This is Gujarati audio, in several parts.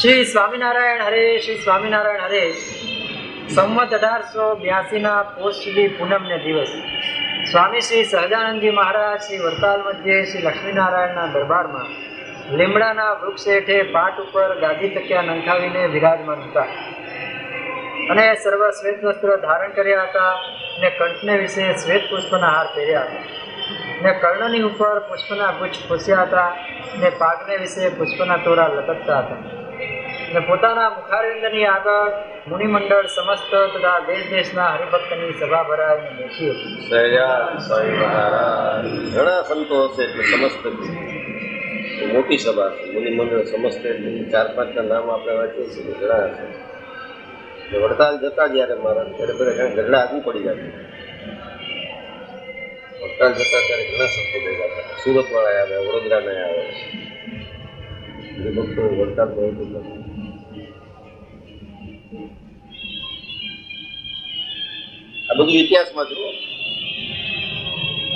શ્રી સ્વામિનારાયણ હરે, શ્રી સ્વામિનારાયણ હરે. સંવત 1882 પોષ સુદી પૂનમને દિવસ સ્વામી શ્રી સહજાનંદજી મહારાજ શ્રી વરતાલ મધ્યે શ્રી લક્ષ્મીનારાયણના દરબારમાં લીમડાના વૃક્ષ હેઠે પાટ ઉપર ગાદી તકિયા નંખાવીને વિરાજમાન હતા અને સર્વ શ્વેત વસ્ત્ર ધારણ કર્યા હતા અને કંઠને વિશે શ્વેત પુષ્પના હાર પહેર્યા હતા ને કર્ણની ઉપર પુષ્પના ગુચ્છ ખોસ્યા હતા ને પાગને વિશે પુષ્પના તોરા લટકતા હતા ને પોતાના મુખારવિંદની આગળ મુનિમંડળ સમસ્ત તથા દેશ દેશના હરિભક્તની સભા ભરાઈને બેઠી હતી. ઘણા સંતો હશે એટલે સમસ્ત મોટી સભા છે. મુનિમંડળ સમસ્ત એટલે 4-5 નામ આપણે વાંચીએ છીએ, ઘણા હશે. વડતાલ જતા જ્યારે મારા ત્યારે બધા ગઢડા આગું પડી જતું. વડતાલ જતા ત્યારે ઘણા સંતો ભેગા હતા. સુરત વાળા આવે, વડોદરાના આવે, હરિભક્તો વડતાલ બહુ નથી. આ બધું ઇતિહાસમાં જુઓ.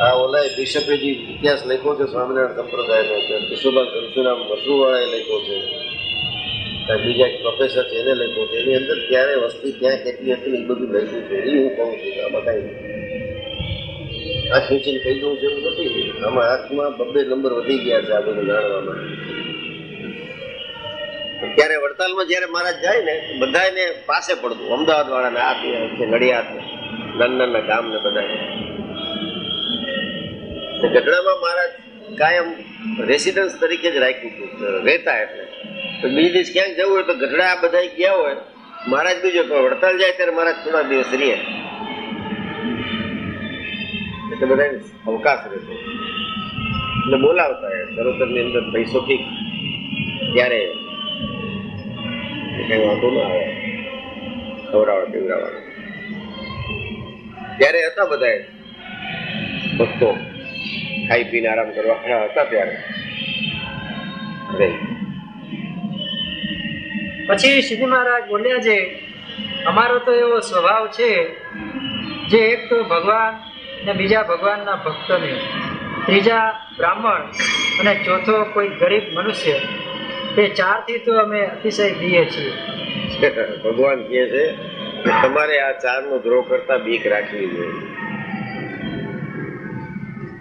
આ ઓલા બિશપે જે ઇતિહાસ લખ્યો છે સ્વામિનારાયણ સંપ્રદાયનો છે, કિશોરલાલ ઘનશ્યામ મસરૂવાળાએ લખ્યો છે, બીજા એક પ્રોફેસર છે એને લખ્યો છે. એની અંદર ક્યારે વસ્તી ક્યાં કેટલી હતી ને એ બધું લખ્યું છે. એ હું કહું છું કે આમાં કાંઈ આંખ મીચીને કહી દઉં છે એવું નથી. આમાં આંખમાં 2 નંબર વધી ગયા છે આ બધું જાણવામાં. ત્યારે વડતાલમાં જયારે મહારાજ જાય ને બધા એને પાસે પડતું, અમદાવાદ વાળાને આ નડિયાદ નાના ગામ ને બધા. ગઢડામાં મહારાજ કાયમ રેસિડન્સ તરીકે જ રાખ્યું હતું, રહેતા. એટલે તો બીજે દિવસ ક્યાંક જવું હોય તો ગઢડા આ બધા ગયા હોય, મહારાજ બીજો પણ વડતાલ જાય ત્યારે મહારાજ થોડા દિવસ રહે એટલે બધા અવકાશ રહેતો એટલે બોલાવતા. સરોતરની અંદર પૈસો ઠીક ત્યારે કઈ વાંધો ના આવે, ખવડાવવા પીવડાવવા. ત્યારે હતા બધા ભક્તો ખાઈ પીને આરામ કરવા હતા ત્યારે. પછી શ્રીજી મહારાજ બોલ્યા છે, અમારો તો એવો સ્વભાવ છે જે એક તો ભગવાન ને બીજા ભગવાનના ભક્તને, ત્રીજા બ્રાહ્મણ અને ચોથો કોઈ ગરીબ મનુષ્ય, તે 4થી તો અમે અતિશય દઈએ છીએ. ભગવાન કહે છે કે તમારે આ 4નો દ્રોહ કરતા બીક રાખવી જોઈએ.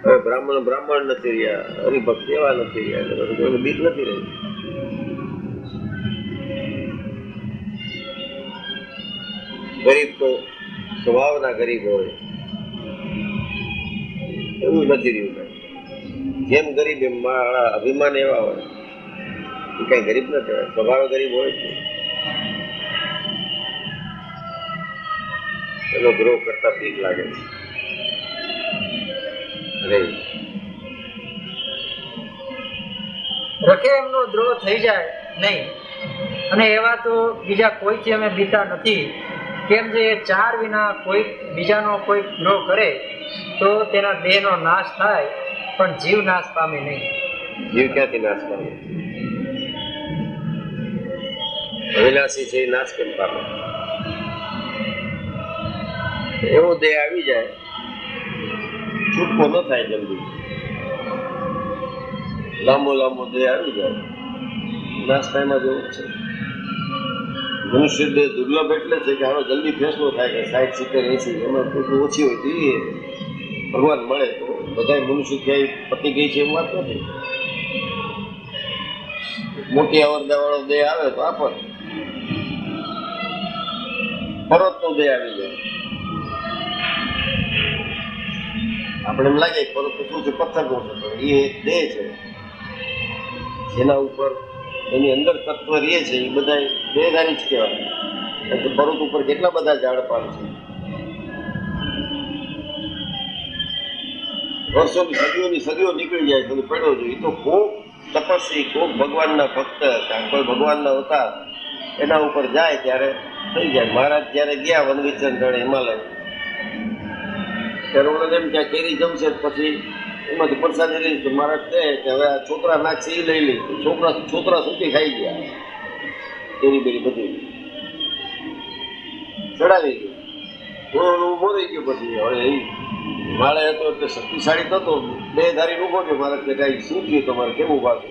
હવે બ્રાહ્મણ નથી રહ્યા, હરિભક્ત એવા નથી રહ્યા એટલે બીક નથી રહી. ગરીબ તો સ્વભાવના ગરીબ હોય એવું નથી રહ્યું. જેમ ગરીબ એમ મારા અભિમાન એવા હોય એ કઈ ગરીબ ન કહેવાય, સ્વભાવ ગરીબ હોય છે. એનો દ્રોહ કરતા બીક લાગે છે. રખે એમનો દ્રોહ થઈ જાય નહીં, અને એવા તો બીજા કોઈથી અમે બીતા નથી. કેમ જે 4 વિના કોઈ બીજાનો કોઈ દ્રોહ કરે તો તેના દેહનો નાશ થાય, પણ જીવ નાશ પામે નહીં. જીવ ક્યાંથી નાશ પામે? અવિનાશી છે એ નાશ કેમ પામે? એવો દેહ આવી જાય છૂટકો ન થાય જલ્દી. લાંબો દેહ આવી જાય નાશ પામ્યા જેવું છે. મનુષ્ય દેહ દુર્લભ એટલે છે કે આનો જલ્દી ફેસલો થાય કે 60-70-80 એમાં કોઈ ઓછી હોય તો એ ભગવાન મળે તો બધા મનુષ્ય ક્યાંય પતી ગઈ છે એવું વાત નથી. મોટી અવરદા વાળો દેહ આવે તો આપત, પર્વતનો દેહ આવી જાય. આપણે એમ લાગે પર્વત શું છે, પથ્થરનો છે, પણ એ એક દેહ છે જેના ઉપર એની અંદર તત્વ રહે છે. એ બધા દેહધારી જ કહેવાય. કારણ કે પર્વત ઉપર કેટલા બધા ઝાડપાન છે, વર્ષોની સદીઓ નીકળી જાય તો પડ્યો છે. એ તો ખૂબ તપસ્વી, ખૂબ ભગવાનના ભક્ત, કોઈ ભગવાનના અવતાર એના ઉપર જાય ત્યારે થઈ જાય. મહારાજ જયારે ગયા વનવિચરણ ધણે હિમાલય, ત્યારે ઓલા એમ ત્યાં કેરી જમશે પછી એમાંથી પ્રસાદી લઈ તો મહારાજ કહે કે હવે આ છોકરા નાખશે એ લઈ લે. છોકરા સૂકી ખાઈ ગયા, કેરી બેરી બધી ચડાવી ગયું. થોડો ઉભો રહી ગયો. પછી હવે એ માળે હતો એટલે શક્તિશાળી થતો દેહધારી ઉભો ગયો. મહારાજ કે કાંઈ શું થયું તમારે, કેમ ઉભા છો?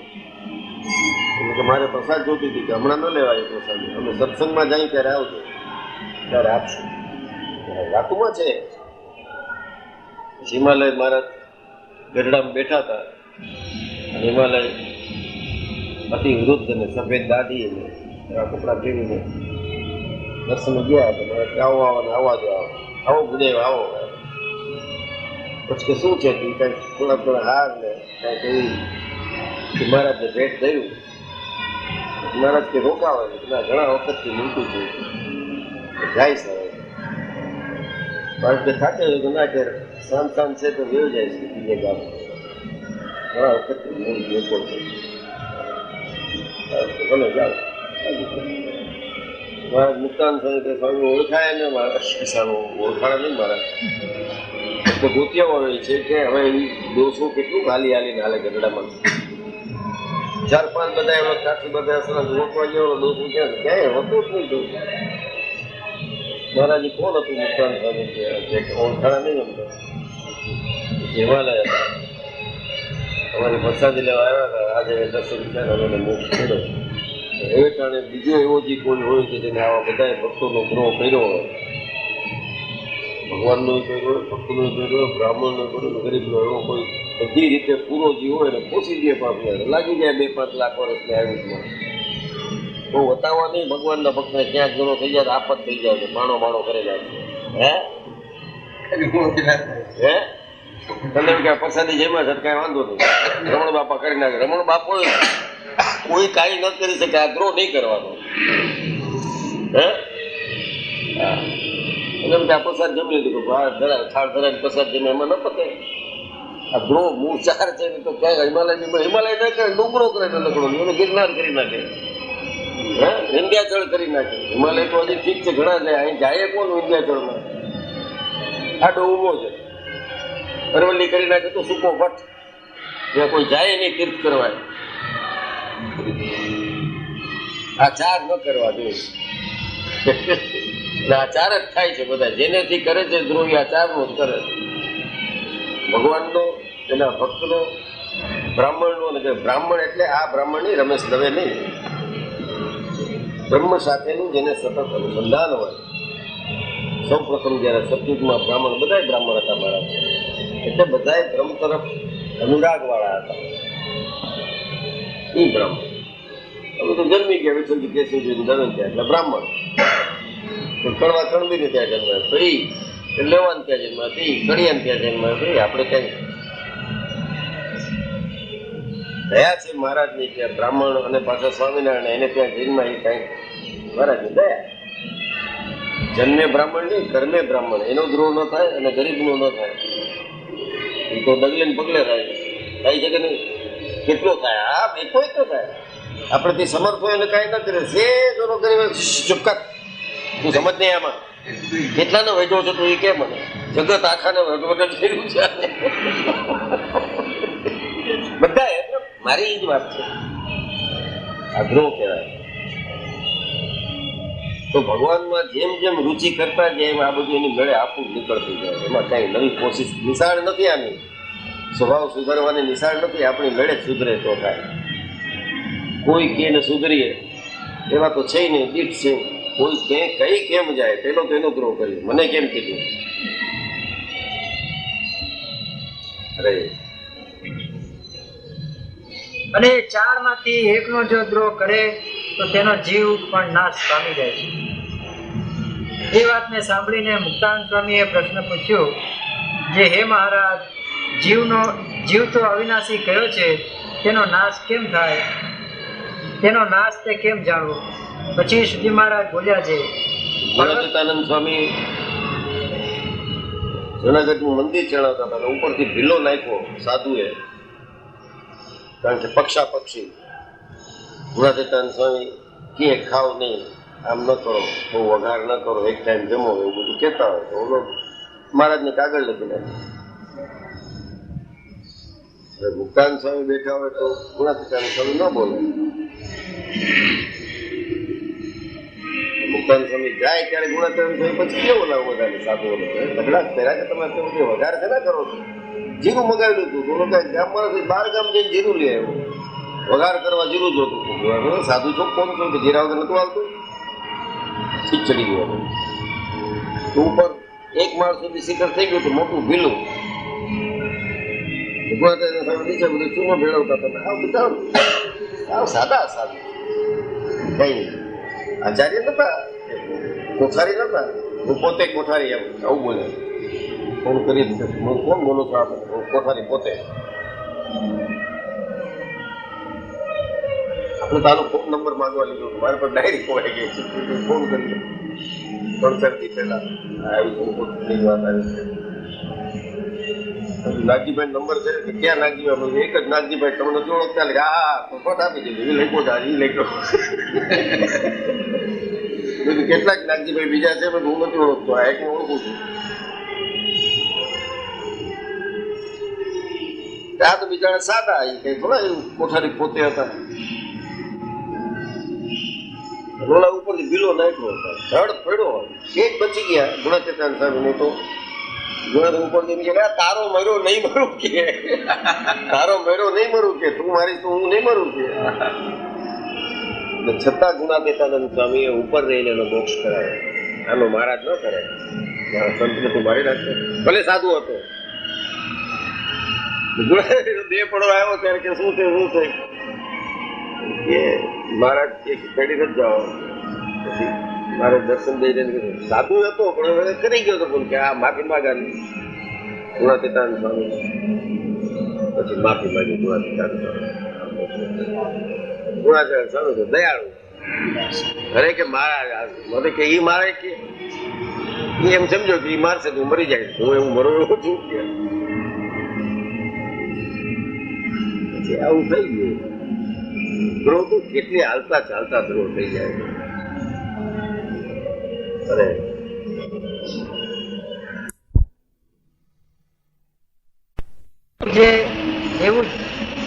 એટલે કે મારે પ્રસાદ જોતી હતી કે હમણાં ન લેવાય પ્રસાદ, અમે સત્સંગમાં જાય ત્યારે આવજો, ત્યારે આપશું. વાતુમાં છે હિમાલય મહારાજ ગઢડામાં બેઠા હતા. હિમાલય અતિ વૃદ્ધ અને સફેદ દાઢી અને એવા કપડાં પહેરીને દર્શન ગયા તો મને આવો આવો ને આવવા દો, આવો ગુદેવ આવો. પછી કે શું છે કે કાંઈક થોડા થોડા હાર ને કાંઈક એવી મહારાજને ભેટ થયું. મહારાજ કે રોકાવે ને ઘણા વખતથી મૂકું છું જાય છે. કારણ કે થાકે તો ના કે શાંત શાંત છે તો વેવ જાય છે બીજે ગામ. ઘણા વખતથી મૂળ લોકો છે ભલે જાઓ. મહારાજ મુક્તાન થયું કે સ્વામી ઓળખાય ને મારા ઓળખાણ નહીં મારા તો ગોતિયાઓ હોય છે કે હવે એવી દોષો કેટલું હાલી હાલીને હાલે ગઢડામાં. 4-5 બધા એવા કાઠી બધા સરસ રોકવા જેવો દોષો ક્યાંય હોતું જ નહીં. દોષ મહારાજ કોણ હતું મુક્તાન સ્વામી કે ઓળખાણા નહીં અમને હિમાલય હતા. અમારી પ્રસાદી લેવા આવ્યા હતા. આજે દર્શન વિચાર અમે મોક્ષ કર્યો. એ કારણે બીજો એવો જે કોઈ હોય કે જેને આવા બધા ભક્તોનો ગ્રહ કર્યો હોય, ભગવાનનો કર્યો હોય, ભક્તનો કર્યો, બ્રાહ્મણનો કર્યો, ગરીબનો એવો કોઈ બધી રીતે પૂરો જીવ હોય ને પોષી દે પાપી લાગી જાય 2-5 લાખ વર્ષની આયુષમાં. બહુ બતાવવા નહીં ભગવાનના ભક્તને ક્યાંક ઘણો થઈ જાય આફત થઈ જાય છે, માણો કરે જાય હે તને કે પ્રસાદી જેમાં છે કાંઈ વાંધો નહીં, રમણ બાપા કરી નાખે. રમણ બાપો કોઈ કાંઈ ન કરી શકે, આગ્રહ નહીં કરવાનો. હે એમ કે આ પ્રસાદ જમી લીધું થાળ ધરાય પ્રસાદ જમે એમાં ન પતે. આ ગ્રોહ મૂળ ચાર છે ને તો ક્યાંય હિમાલય ન કરે, ડુંગરો કરે નકડો એને ગિરનાર કરી નાખે, હે વિંધ્યાચળ કરી નાખે. હિમાલય તો હજી ઠીક છે ઘણા જાય, અહીં જાય કોણ વિંધ્યાચળમાં? આડો ઊભો છે. અરવલ્લી કરી નાખે તો સૂકો ભટ્ટ, ત્યાં કોઈ જાય નહીં તીર્થ કરવાય. આ ચાર ન કરવા જોઈએ. આ ચાર જ થાય છે બધા જેનેથી કરે છે દ્રોહી, આ ચારનો જ કરે. ભગવાનનો, એના ભક્તનો, બ્રાહ્મણનો. અને બ્રાહ્મણ એટલે આ બ્રાહ્મણ નહીં, રમેશ દવે નહીં, બ્રહ્મ સાથેનું જેને સતત અનુસંધાન હોય. સૌ પ્રથમ જયારે સતયુગમાં બ્રાહ્મણ, બધા બ્રાહ્મણ હતા મારા, એટલે બધા બ્રહ્મ તરફ અનુરાગ વાળા હતા. એ બ્રાહ્મણ હવે તો જન્મી ગયા વિઠ્ઠલજી કેશવજી દવે ત્યાં એટલે બ્રાહ્મણ. કડવા કણબીને ત્યાં જન્મ્યા તો એ લેવાન ત્યાં જન્મ્યા તો એ કડિયાન ત્યાં જન્મ્યા તો આપણે કઈ દયા છે મહારાજની ત્યાં બ્રાહ્મણ અને પાછા સ્વામિનારાયણ એને ત્યાં જન્મ્યા એ કઈ મહારાજની દયા. જન્મે બ્રાહ્મણ નહીં, કર્મે બ્રાહ્મણ. એનો દ્રોહ ન થાય અને ગરીબનો ન થાય. એ તો ડગલે ને પગલે થાય. થાય છે કે નહીં? કેટલો થાય? હા બેઠો તો થાય. આપણે સમર્થ હોય એને કાંઈ ન કરે. જે જોનો ગરીબ ચૂપકાત તું સમજ નહીં આમાં કેટલાનો વેઠો છો તું એ કે મને જગત આખાને વગર થયું છે બધા. એટલે મારી એ જ વાત છે, આગ્રહ કહેવાય. તો ભગવાનમાં જેમ જેમ રુચિ કરતા જાય એમ આ બધું એની મેળે આપવું નીકળતું જાય. એમાં કાંઈ નવી કોશિશ નિશાળ નથી. આની સ્વભાવ સુધારવાની નિશાળ નથી. આપણી મેળે જ સુધરે તો થાય. કોઈ કે ને સુધરીએ એવા તો છે નહીં, દીઠ છે. કોઈ કઈ કેમ જાય પેલો તો એનો દ્રોહ કર્યો, મને કેમ કીધું? અરે અને 4 માંથી એકનો જો દ્રોહ કરે તો તેનો જીવ પણ નાશ પામી જાય છે. એ વાતને સાંભળીને મુક્તાનંદ સ્વામીએ પ્રશ્ન પૂછ્યો, જે હે મહારાજ, જીવ તો અવિનાશી કયો છે, તેનો નાશ કેમ થાય? તેનો નાશ તે કેમ જાણવો? પછી શ્રી મહારાજ બોલ્યા છે, ગુણાતીતાનંદ સ્વામી જુનાગઢનું મંદિર ચડાવતા હતા, ઉપરથી ભીલો નાખ્યો સાધુએ, કારણ કે પક્ષા પક્ષી. ગુણાતીતાનંદ સ્વામી કે ખાવ નહીં, આમ ન કરો, બહુ વઘાર ન કરો, એક ટાઈમ જમો, એવું બધું કહેતા હોય તો ઓલો મહારાજને કાગળ લખી નાખે. મુક્તાનંદ સ્વામી બેઠા હોય તો ગુણાતીતાનંદ સ્વામી ન બોલે. મુક્તાનંદ સ્વામી જાય ત્યારે ગુણાતીતાનંદ સ્વામી પછી કેવો લાવો બધાને સાધુ લગડા પહેલા કે તમે વઘાર છે ના કરો છો, જીરું મગાવેલું હતું. બોલો કઈ ગામમાં 12 ગામ જઈને જીરું લઈ આવ્યું. વઘાર કરવા જીરું જોતું સાધુ છો કોણ છો કે જીરા વગર નતું આવતું ઠીક ચડી ગયું ઉપર એક માળ સુધી શિખર થઈ ગયું હતું મોટું ભીલું નીચે બધું ચૂનો ભેળવતા તમે આવ બધા આવ સાદા સાદું કઈ નહીં આચાર્ય નતા કોઠારી નતા હું પોતે કોઠારી એમ આવું બોલે ફોન કરી હું કોણ બોલું છું આપણે કોઠારી પોતે આપણે તારો ફોન નંબર માંગવા લીધો મારે પર ડાયરી ખોવાઈ ગઈ છે ફોન કરી 3-4 દી પહેલા આવી વાત આવી નાગજીભાઈ નંબર છે કે ક્યાં નાગજીભાઈ એક જ નાગજીભાઈ તમને નથી ઓળખતા એટલે હા ફોટ આપી દીધું એ લખો જ એ લખો કેટલાક નાગજીભાઈ બીજા છે હું નથી ઓળખતો આ એક ઓળખું છું આ તો બિચારા સાદા એ કઈ થોડા એવું કોઠારી પોતે હતા રોલા ઉપરથી બિલો નાખ્યો હતો ધડ પડ્યો એક બચી ગયા ગુણાચેતન સાહેબ નહીં તો ગુણા ઉપરથી બીજા તારો મર્યો નહીં મરું કે તારો મર્યો નહીં મરું કે તું મારી તો હું નહીં મરું કે છતાં ગુણાતીતાનંદ સ્વામીએ ઉપર રહીને એનો મોક્ષ કરાયો આનો મહારાજ ન કરાય સંતને તું મારી રાખશે ભલે સાધુ હતો બે પડો આવ્યો ત્યારે કે શું છે કે મહારાજ એક પેઢી નથી જાઓ પછી મારે દર્શન દઈને સાધુ હતો પણ હવે કરી ગયો હતો પણ કે આ માફી માગા ગુણાતીતાનંદ સ્વામી પછી માફી માગી ગુણાતીતાનંદ ગુણાતીતાનંદ સ્વામી તો દયાળુ અરે કે મારા મને કે એ મારે કે એમ સમજો કે એ મારશે તો મરી જાય હું એવું મરું એવું છું કે પછી આવું થઈ ગયું ધ્રુવ તો કેટલી હાલતા ચાલતા ધ્રુવ થઈ જાય અરે એવું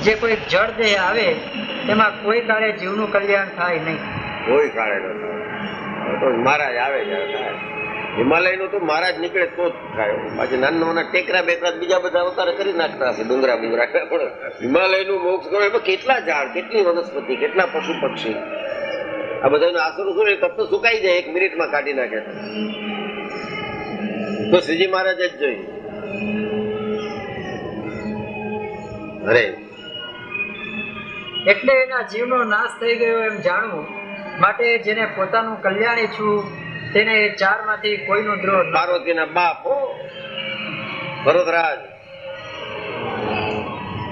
જે કોઈ જળ દેહ આવે તેમાં કોઈ કાળે જીવનું કલ્યાણ થાય નહીં કોઈ કાળે ન થાય તો મહારાજ આવે ત્યારે થાય હિમાલયનું તો મહારાજ નીકળે તો જ થાય પાછી નાના નાના ટેકરા બેકરા બીજા બધા અવતાર કરી નાખતા હશે ડુંગરા બુંગરા પણ હિમાલયનું મોક્ષ કરો એમાં કેટલા ઝાડ કેટલી વનસ્પતિ કેટલા પશુ પક્ષી આ બધાનું આસરું શું તપ તો સુકાઈ જાય 1 મિનિટમાં કાઢી નાખે તો શ્રીજી મહારાજ જ જોઈ અરે એટલે એના જીવનો નાશ થઈ ગયો એમ જાણવું માટે જેને પોતાનું કલ્યાણ ઈચ્છવું તેને 4 માંથી કોઈનો દ્રોહ પાર્વતીના બાપ ભરતરાજ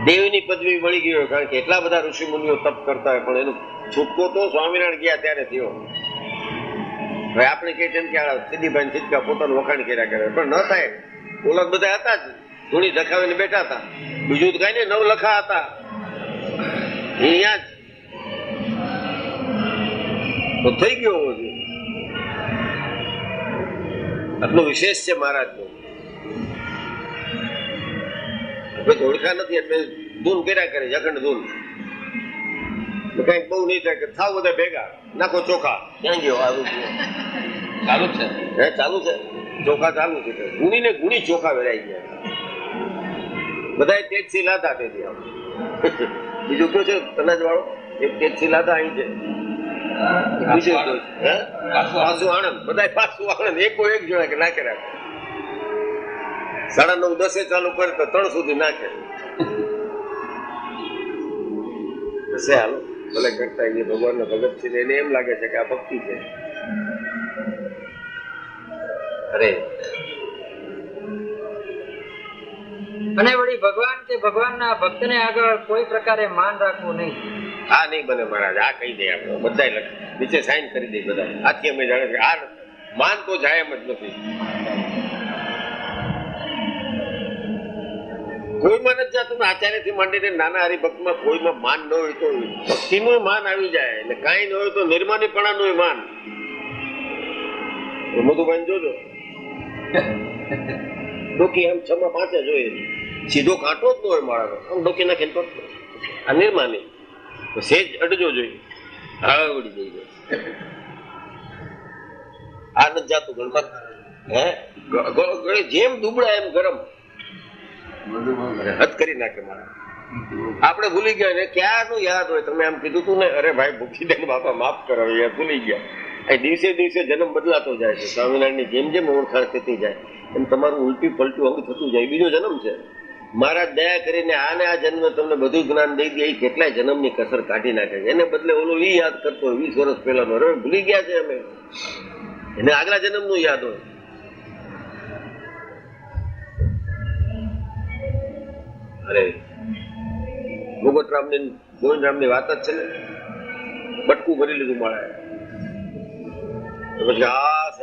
દેવની પદવી મળી ગયો કારણ કે એટલા બધા ઋષિ મુનિઓ તપ કરતા હોય પણ એનો છૂટકો તો સ્વામિનારાયણ ગયા ત્યારે થયો હવે આપણે કઈ તેમ કે સિદ્ધિભાઈ સિદ્ધકા પોતાનું વખાણ કર્યા કરે પણ ન થાય ઓલા બધા હતા જ ધૂણી ધખાવીને બેઠા હતા બીજું તો કઈ નહીં 9 લખા હતા અહીંયા જ તો થઈ ગયો હોવો જોઈએ આટલું વિશેષ છે મહારાજનું ઓળખા નથી એટલે ધૂન કર્યા કરે અખંડ ધૂન કઈક બહુ નહીં થાય કે થાવ બધા ભેગા નાખો ચોખા ક્યાં ગયો આવું ચાલુ છે હે ચાલુ છે ચોખા ચાલુ છે ગુણી ને ગુણી ચોખા વેરાઈ ગયા બધા તેજથી લાદા તેથી બીજું કયો છે તનાજ વાળો એક તેજથી લાદા અહીં છે પાછું આણંદ બધા પાછું આણંદ એકો એક જણા કે નાખે રાખે 9:30-10 ચાલુ કરે તો 3 સુધી નાખે હાલો ભલે કરતા ભગવાન નો ભગત છે એને એમ લાગે છે કે આ ભક્તિ છે અરે અને વળી ભગવાન કે ભગવાનના ભક્તને આગળ કોઈ પ્રકારે માન રાખવું નહીં આ નહીં બને મહારાજ આ કહી દે આપણે બધા નીચે સાઈન કરી દે બધા આથી અમે જાણે છે આ માન તો જાય એમ જ નથી કોઈમાં નથી જતું આચાર્યથી માંડીને નાના હરિભક્તમાં કોઈમાં માન ન હોય તો ભક્તિનું માન આવી જાય એટલે કાંઈ ન હોય તો નિર્માનીપણાનું માન મધુભાઈ જોજો ડોકી આમ 6-5 જોઈએ સીધો કાંટો જ ન હોય માળાનો આમ ડોકી નાખીને તો આ નિર્માની સેજ અડજો જોઈએ હળવડી જઈ જાય આ નથી જાતું ગણપત હે જેમ દુબળા એમ ગરમ હદ કરી નાખે મારા આપણે ભૂલી ગયા ને ક્યારનું યાદ હોય. તમે આમ કીધું તું ને, અરે ભાઈ ભૂખી દઈને બાપા માફ કરો, યાર ભૂલી ગયા. એ દિવસે દિવસે જન્મ બદલાતો જાય છે. સ્વામિનારાયણની જેમ જેમ ઓળખાણ થતી જાય એમ તમારું ઉલટી પલટું અંગ થતું જાય. બીજો જન્મ છે. મહારાજ દયા કરીને આને આ જન્મ તમને બધું જ્ઞાન દઈ દે. કેટલાય જન્મની કસર કાઢી નાખે છે. એને બદલે ઓલો ઈ યાદ કરતો હોય 20 વર્ષ પહેલાનો. હવે ભૂલી ગયા છે અમે. એને આગલા જન્મનું યાદ હોય. અરે ભોગતરામની ગોવિંદરામની વાત જ છે ને, બટકું ભરી લીધું માળાએ. પછી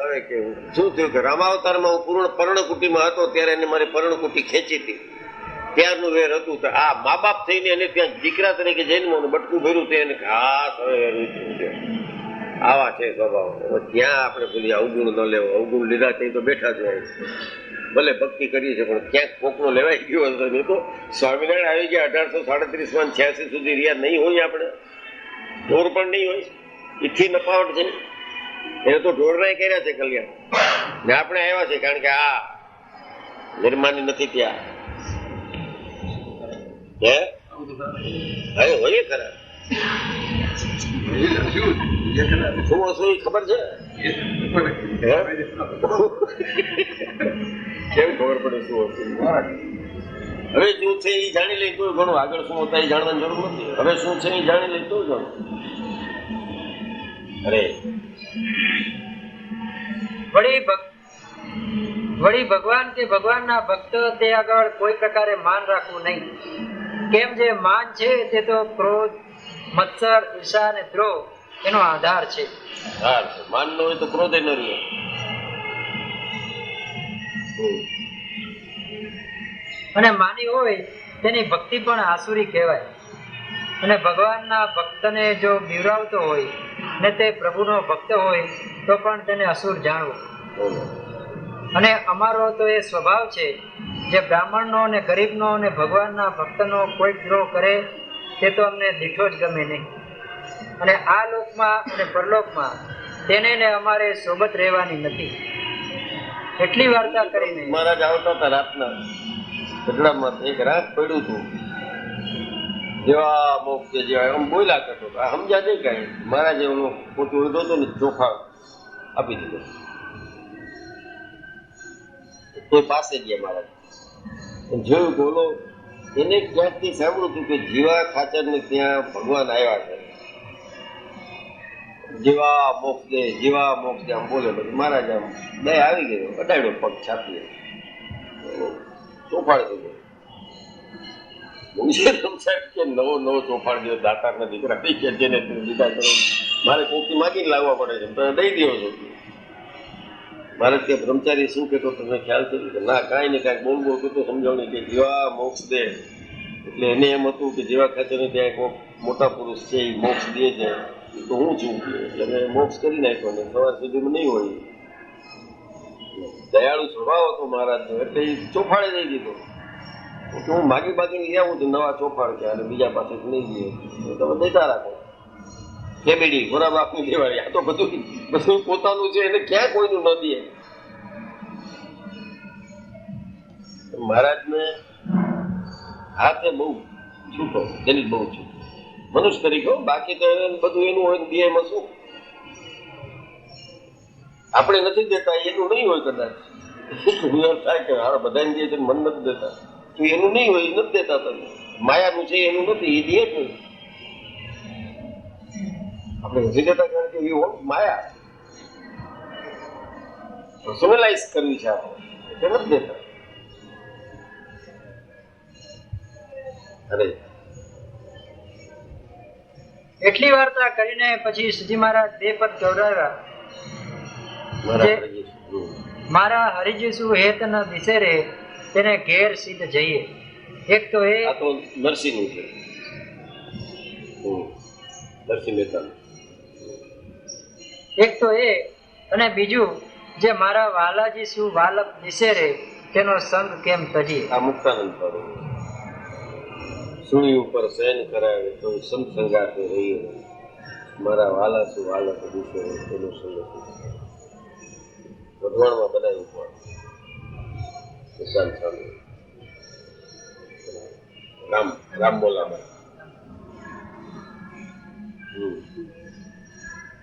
હવે કે શું થયું કે રામાવતારમાં હું પૂર્ણ પર્ણકુટીમાં હતો ત્યારે એને મારી પર્ણકુટી ખેંચી હતી. ત્યારનું વેર હતું. આ મા બાપ થઈને એને ત્યાં દીકરા તરીકે જન્મનું બટકું ભર્યું તે એને હવે આવા છે સ્વભાવ. ત્યાં આપણે પેલી અવગુણ ન લેવો. અવગુણ લીધા તે તો બેઠા જ હોય. ભલે ભક્તિ કરીએ છીએ પણ ક્યાંક કોકનો લેવાઈ ગયો હશે. નહીં તો સ્વામિનારાયણ આવી ગયા 1837 86 સુધી રહ્યા નહીં હોય. આપણે ઢોર પણ નહીં હોય. એથી નફાવટ છે. એને તો ઢોરનાય કર્યા છે કલ્યાણ. ને આપણે આવ્યા છે કારણ કે આ નિર્માની નથી ત્યાં. હે હવે હોય ખરા શું હશું ખબર છે? કેમ ખબર પડે શું હશું? હવે શું છે એ જાણી લઈ તો ઘણું. આગળ શું હતા એ જાણવાની જરૂર નથી. હવે શું છે એ જાણી લઈ તો ઘણું. અરે વળી ભગવાન કે ભગવાનના ભક્ત તે આગળ કોઈ પ્રકારે માન રાખવું નહીં. કેમ જે માન છે તે તો ક્રોધ, મત્સર, ઈર્ષા અને દ્રોહ એનો આધાર છે. માન ન હોય તો ક્રોધ ન રહે. અને માની હોય તેની ભક્તિ પણ આસુરી કહેવાય. અને ભગવાનના ભક્તને જો બીવરાવતો હોય ને તે પ્રભુનો ભક્ત હોય તો પણ તેને અસુર જાણવું. અને અમારો તો એ સ્વભાવ છે, જે બ્રાહ્મણનો અને ગરીબનો અને ભગવાનના ભક્તનો કોઈ દ્રોહ કરે તે તો અમને દીઠો જ ગમે નહીં. અને આ લોકમાં અને પરલોકમાં તેને ને અમારે સોબત રહેવાની નથી. એટલી વાર્તા કરીને મહારાજ આવતા હતા રાતના ગઢડામાં. એક રાત પડ્યું હતું. જેવા મોક્ષ જેવા એમ બોલ્યા કરતો સમજ્યા નહીં કઈ. મહારાજે ઓલો પોતું લીધો હતો ને ચોખા આપી દીધો. કોઈ પાસે ગયા મહારાજ જોયું બોલો. એને ક્યાંકથી સાંભળ્યું હતું કે જીવા ખાચર ને ત્યાં ભગવાન આવ્યા છે. જીવા મોક્ષ દે, જીવા મોક્ષ દે આમ બોલે. પછી મહારાજ આમ દયા આવી ગયો, અડાડ્યો પગ છાપીએ, ચોફાડ દીધો. નવો નવો ચોફાડ દો. દાતારના દીકરા થઈ ગયા જેને દીધા કરો. મારે કોકથી માગીને લાવવા પડે છે, તમે દઈ દો છો. મારે ત્યાં બ્રહ્મચારી શું કહેતો તમને ખ્યાલ છે કે ના કાંઈ ને કાંઈક બોલ બોલ કરતો સમજાવણી કે જીવા મોક્ષ દે. એટલે એને એમ હતું કે જેવા ખાચરને ત્યાં કોઈ મોટા પુરુષ છે એ મોક્ષ દે છે તો હું છું. એટલે મેં મોક્ષ કરી નાખ્યો ને સવાર સુધીમાં નહીં હોય. દયાળુ સ્વભાવ હતો મહારાજનો. એટલે એ ચોફાડે દઈ દીધો. હું માગી માગીને લઈ આવું છું નવા ચોફાડ છે અને બીજા પાસે નહીં દઈએ તમે દેતા રાખો. કેબીડી ઘોડા બાપની દેવાળી. આ તો બધું પોતાનું છે એને ક્યાં કોઈનું ન દે. મહારાજને હાથે બહુ છૂટો, તેની બહુ છૂટો મનુષ્ય તરીકે. બાકી તો બધું એનું હોય દે એમાં શું? આપણે નથી દેતા એનું નહીં હોય કદાચ. થાય કે હા બધાને દે છે મન નથી દેતા તો એનું નહીં હોય, નથી દેતા. તમે માયાનું છે એનું નથી, એ દે જ નહીં. આપણે નથી દેતા કારણ કે એ માયા પર્સનલાઇઝ કરવી છે આપણે, એટલે નથી દેતા. અરે એટલી વાર્તા કરીને પછી શ્રીજી મહારાજ 2 પદ ગૌરાવ્યા. મારા હરિજી શું હેત ન વિસરે તેને ઘેર સિદ્ધ જઈએ. એક તો એ આ તો નરસિંહનું છે, નરસિંહ મહેતા. એક તો એ અને બીજું જે મારા વાલાજી શું વાલક વિસરે તેનો સંગ કેમ તજીએ. આ મુક્તાનંદ સ્વામી. સુણી ઉપર શયન કરાવે તો સંત સંગાતે રહીએ. મારા વાલા શું વાલક વિસરે તેનો સંગ. વઢવાણમાં બનાવ્યું પણ મુક્તાનંદ સ્વામી. રામ રામ બોલામાં.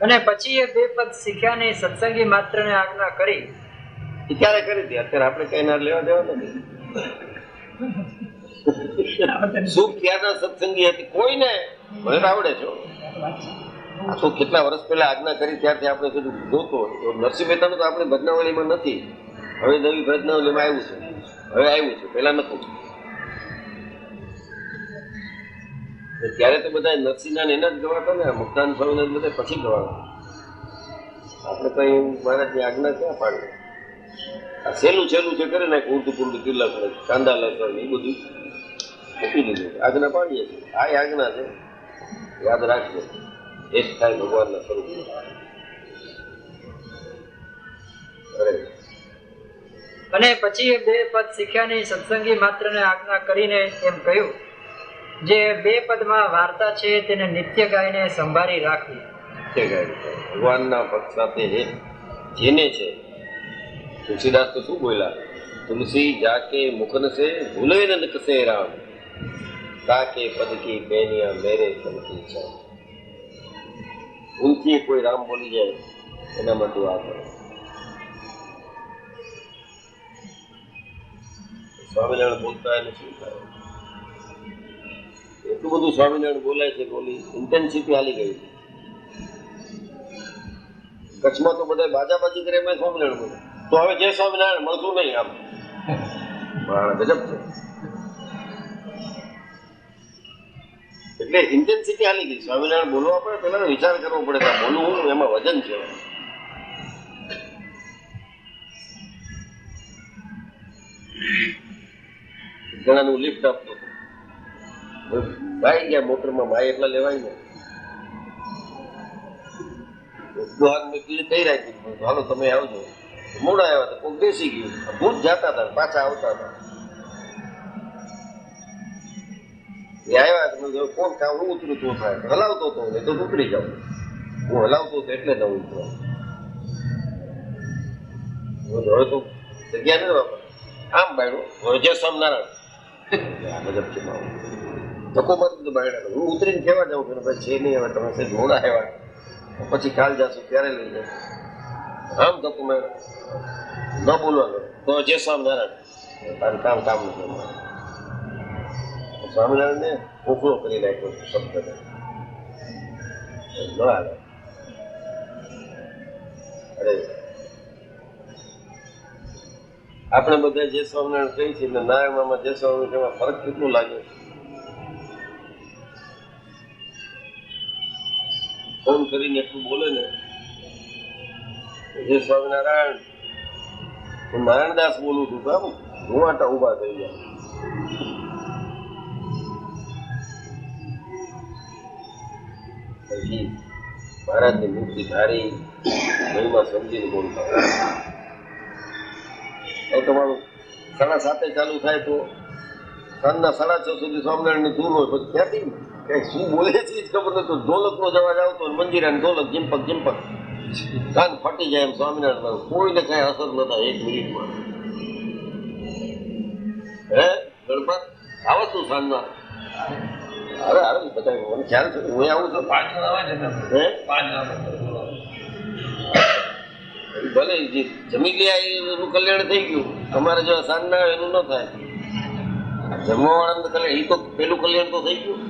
અને પછી એ બે પદ શીખ્યાની સત્સંગી માત્રને આજ્ઞા કરી. એ ક્યારે કરી હતી? અત્યારે આપણે કઈ ના લેવા દેવા નથી. સુખ ત્યારના સત્સંગી હતી. કોઈને મને તો આવડે છે. આ તો કેટલા વર્ષ પહેલા આજ્ઞા કરી ત્યારથી આપણે કીધું જોતો હોય. નરસિંહ મહેતાનું તો આપણે ભજનાવલીમાં નથી. હવે નવી ભજનાવલીમાં આવ્યું છે. હવે આવ્યું છે, પેલા નતું. ત્યારે તો બધા નરસિંહના એના જ ગવાતા ને, મુક્તાન સ્વામીના બધા પછી ગવાતા. આપણે કઈ મહારાજની આજ્ઞા ક્યાં પાડી? આ સહેલું સહેલું છે કરે ને, ઊંધું કુંડું તિલક કરે, કાંદા લસણ એ બધું મૂકી દીધું. આજ્ઞા પાડીએ છીએ. આ આજ્ઞા છે, યાદ રાખજો. એ જ થાય ભગવાનના સ્વરૂપ. અને પછી એ બે પદ શીખ્યાની સત્સંગી માત્રને આજ્ઞા કરીને એમ કહ્યું, જે બે પદમાં વાર્તા છે તેને નિત્ય ગાયને સંભાળી રાખવી. ભગવાનના ભક્ત સાથે જેને છે. તુલસીદાસ તો શું બોલ્યા? તુલસી જાકે મુખન સે ભૂલે ન કસે રામ, કાકે પદ કી બેનિયા મેરે તનકી છે. ઉનથી કોઈ રામ બોલી જાય એનામાં દુઆ કરો. સ્વામિનારાયણ બોલતા એને શું થાય? એટલું બધું સ્વામિનારાયણ બોલાય છે, બોલી ઇન્ટેન્સિટી હાલી ગઈ. કચ્છમાં તો બધા બાજાબાજી કરે એમાં સ્વામિનારાયણ બોલે. તો હવે જે સ્વામિનારાયણ મળતું નહીં આમ ગજબ છે. એટલે ઇન્ટેન્સિટી હાલી ગઈ. સ્વામિનારાયણ બોલવા પડે પેલા વિચાર કરવો પડે કે બોલવું હું, એમાં વજન છે. ઘણાનું લિફ્ટ આપતો ભાઈ ગયા મોટરમાં, ભાઈ એટલા લેવાય ને મેં કઈ રાખી, હાલો તમે આવજો. મોડા આવ્યા હતા, કોઈ બેસી ગયું, ભૂત જતા હતા, પાછા આવતા હતા. એ આવ્યા કોણ કામ હું ઉતરું તો થાય, હલાવતો હતો ને તો ઉતરી જાઉં. હું હલાવતો હતો એટલે ન ઉતરો. હવે તો જગ્યા નથી વાપર. આમ બાયડો હવે જય સ્વામિનારાયણ ગજબ છે. ધક્કો મારી દીધો બાયડા. હું ઉતરીને કહેવા જાઉં છું ભાઈ છે નહીં, હવે તમે સાહેબ મોડા આવ્યા, પછી કાલ જાશું ત્યારે લઈ જાય. આમ ધક્કો મેં ન બોલવાનું તો જય સ્વામિનારાયણ કામ કામ નથી. સ્વામિનારાયણ ને ખોખલો કરી નાખ્યો શબ્દને. ન આવે. અરે આપણે બધા જે સ્વામિનારાયણ કહી છે એટલે નારાયણમાં જે સ્વામિનારાયણ ફરક કેટલું લાગે. ફોન કરીને એટલું બોલે ને જે સ્વામિનારાયણ, હું નારાયણદાસ બોલું છું, કામ રૂવાટા ઉભા થઈ ગયા. પછી મહારાજની મૂર્તિ ધારી મહિમા સમજીને બોલતા. હવે તમારું 7:30 ચાલુ થાય તો સાંજના 6:30 સુધી સ્વામિનારાયણની ધૂન હોય. પછી ક્યાંથી કઈ શું બોલે છે જ ખબર નથી. ઢોલકનો અવાજ આવતો મંજીરા ઢોલક ઝીંપક ઝીંપક કાન ફાટી જાય એમ. સ્વામિનારાયણ કોઈને કઈ અસર નતા 1 મિનિટમાં. હે ગણપત આવો તું સાંજના? અરે આવે બધા મને ખ્યાલ છે, હું આવું છું. 5 ભલે જમી લે એનું કલ્યાણ થઈ ગયું. તમારે જો સાંજના એનું ન થાય. જમવા વાળાનું કલ્યાણ એ તો પેલું કલ્યાણ તો થઈ ગયું.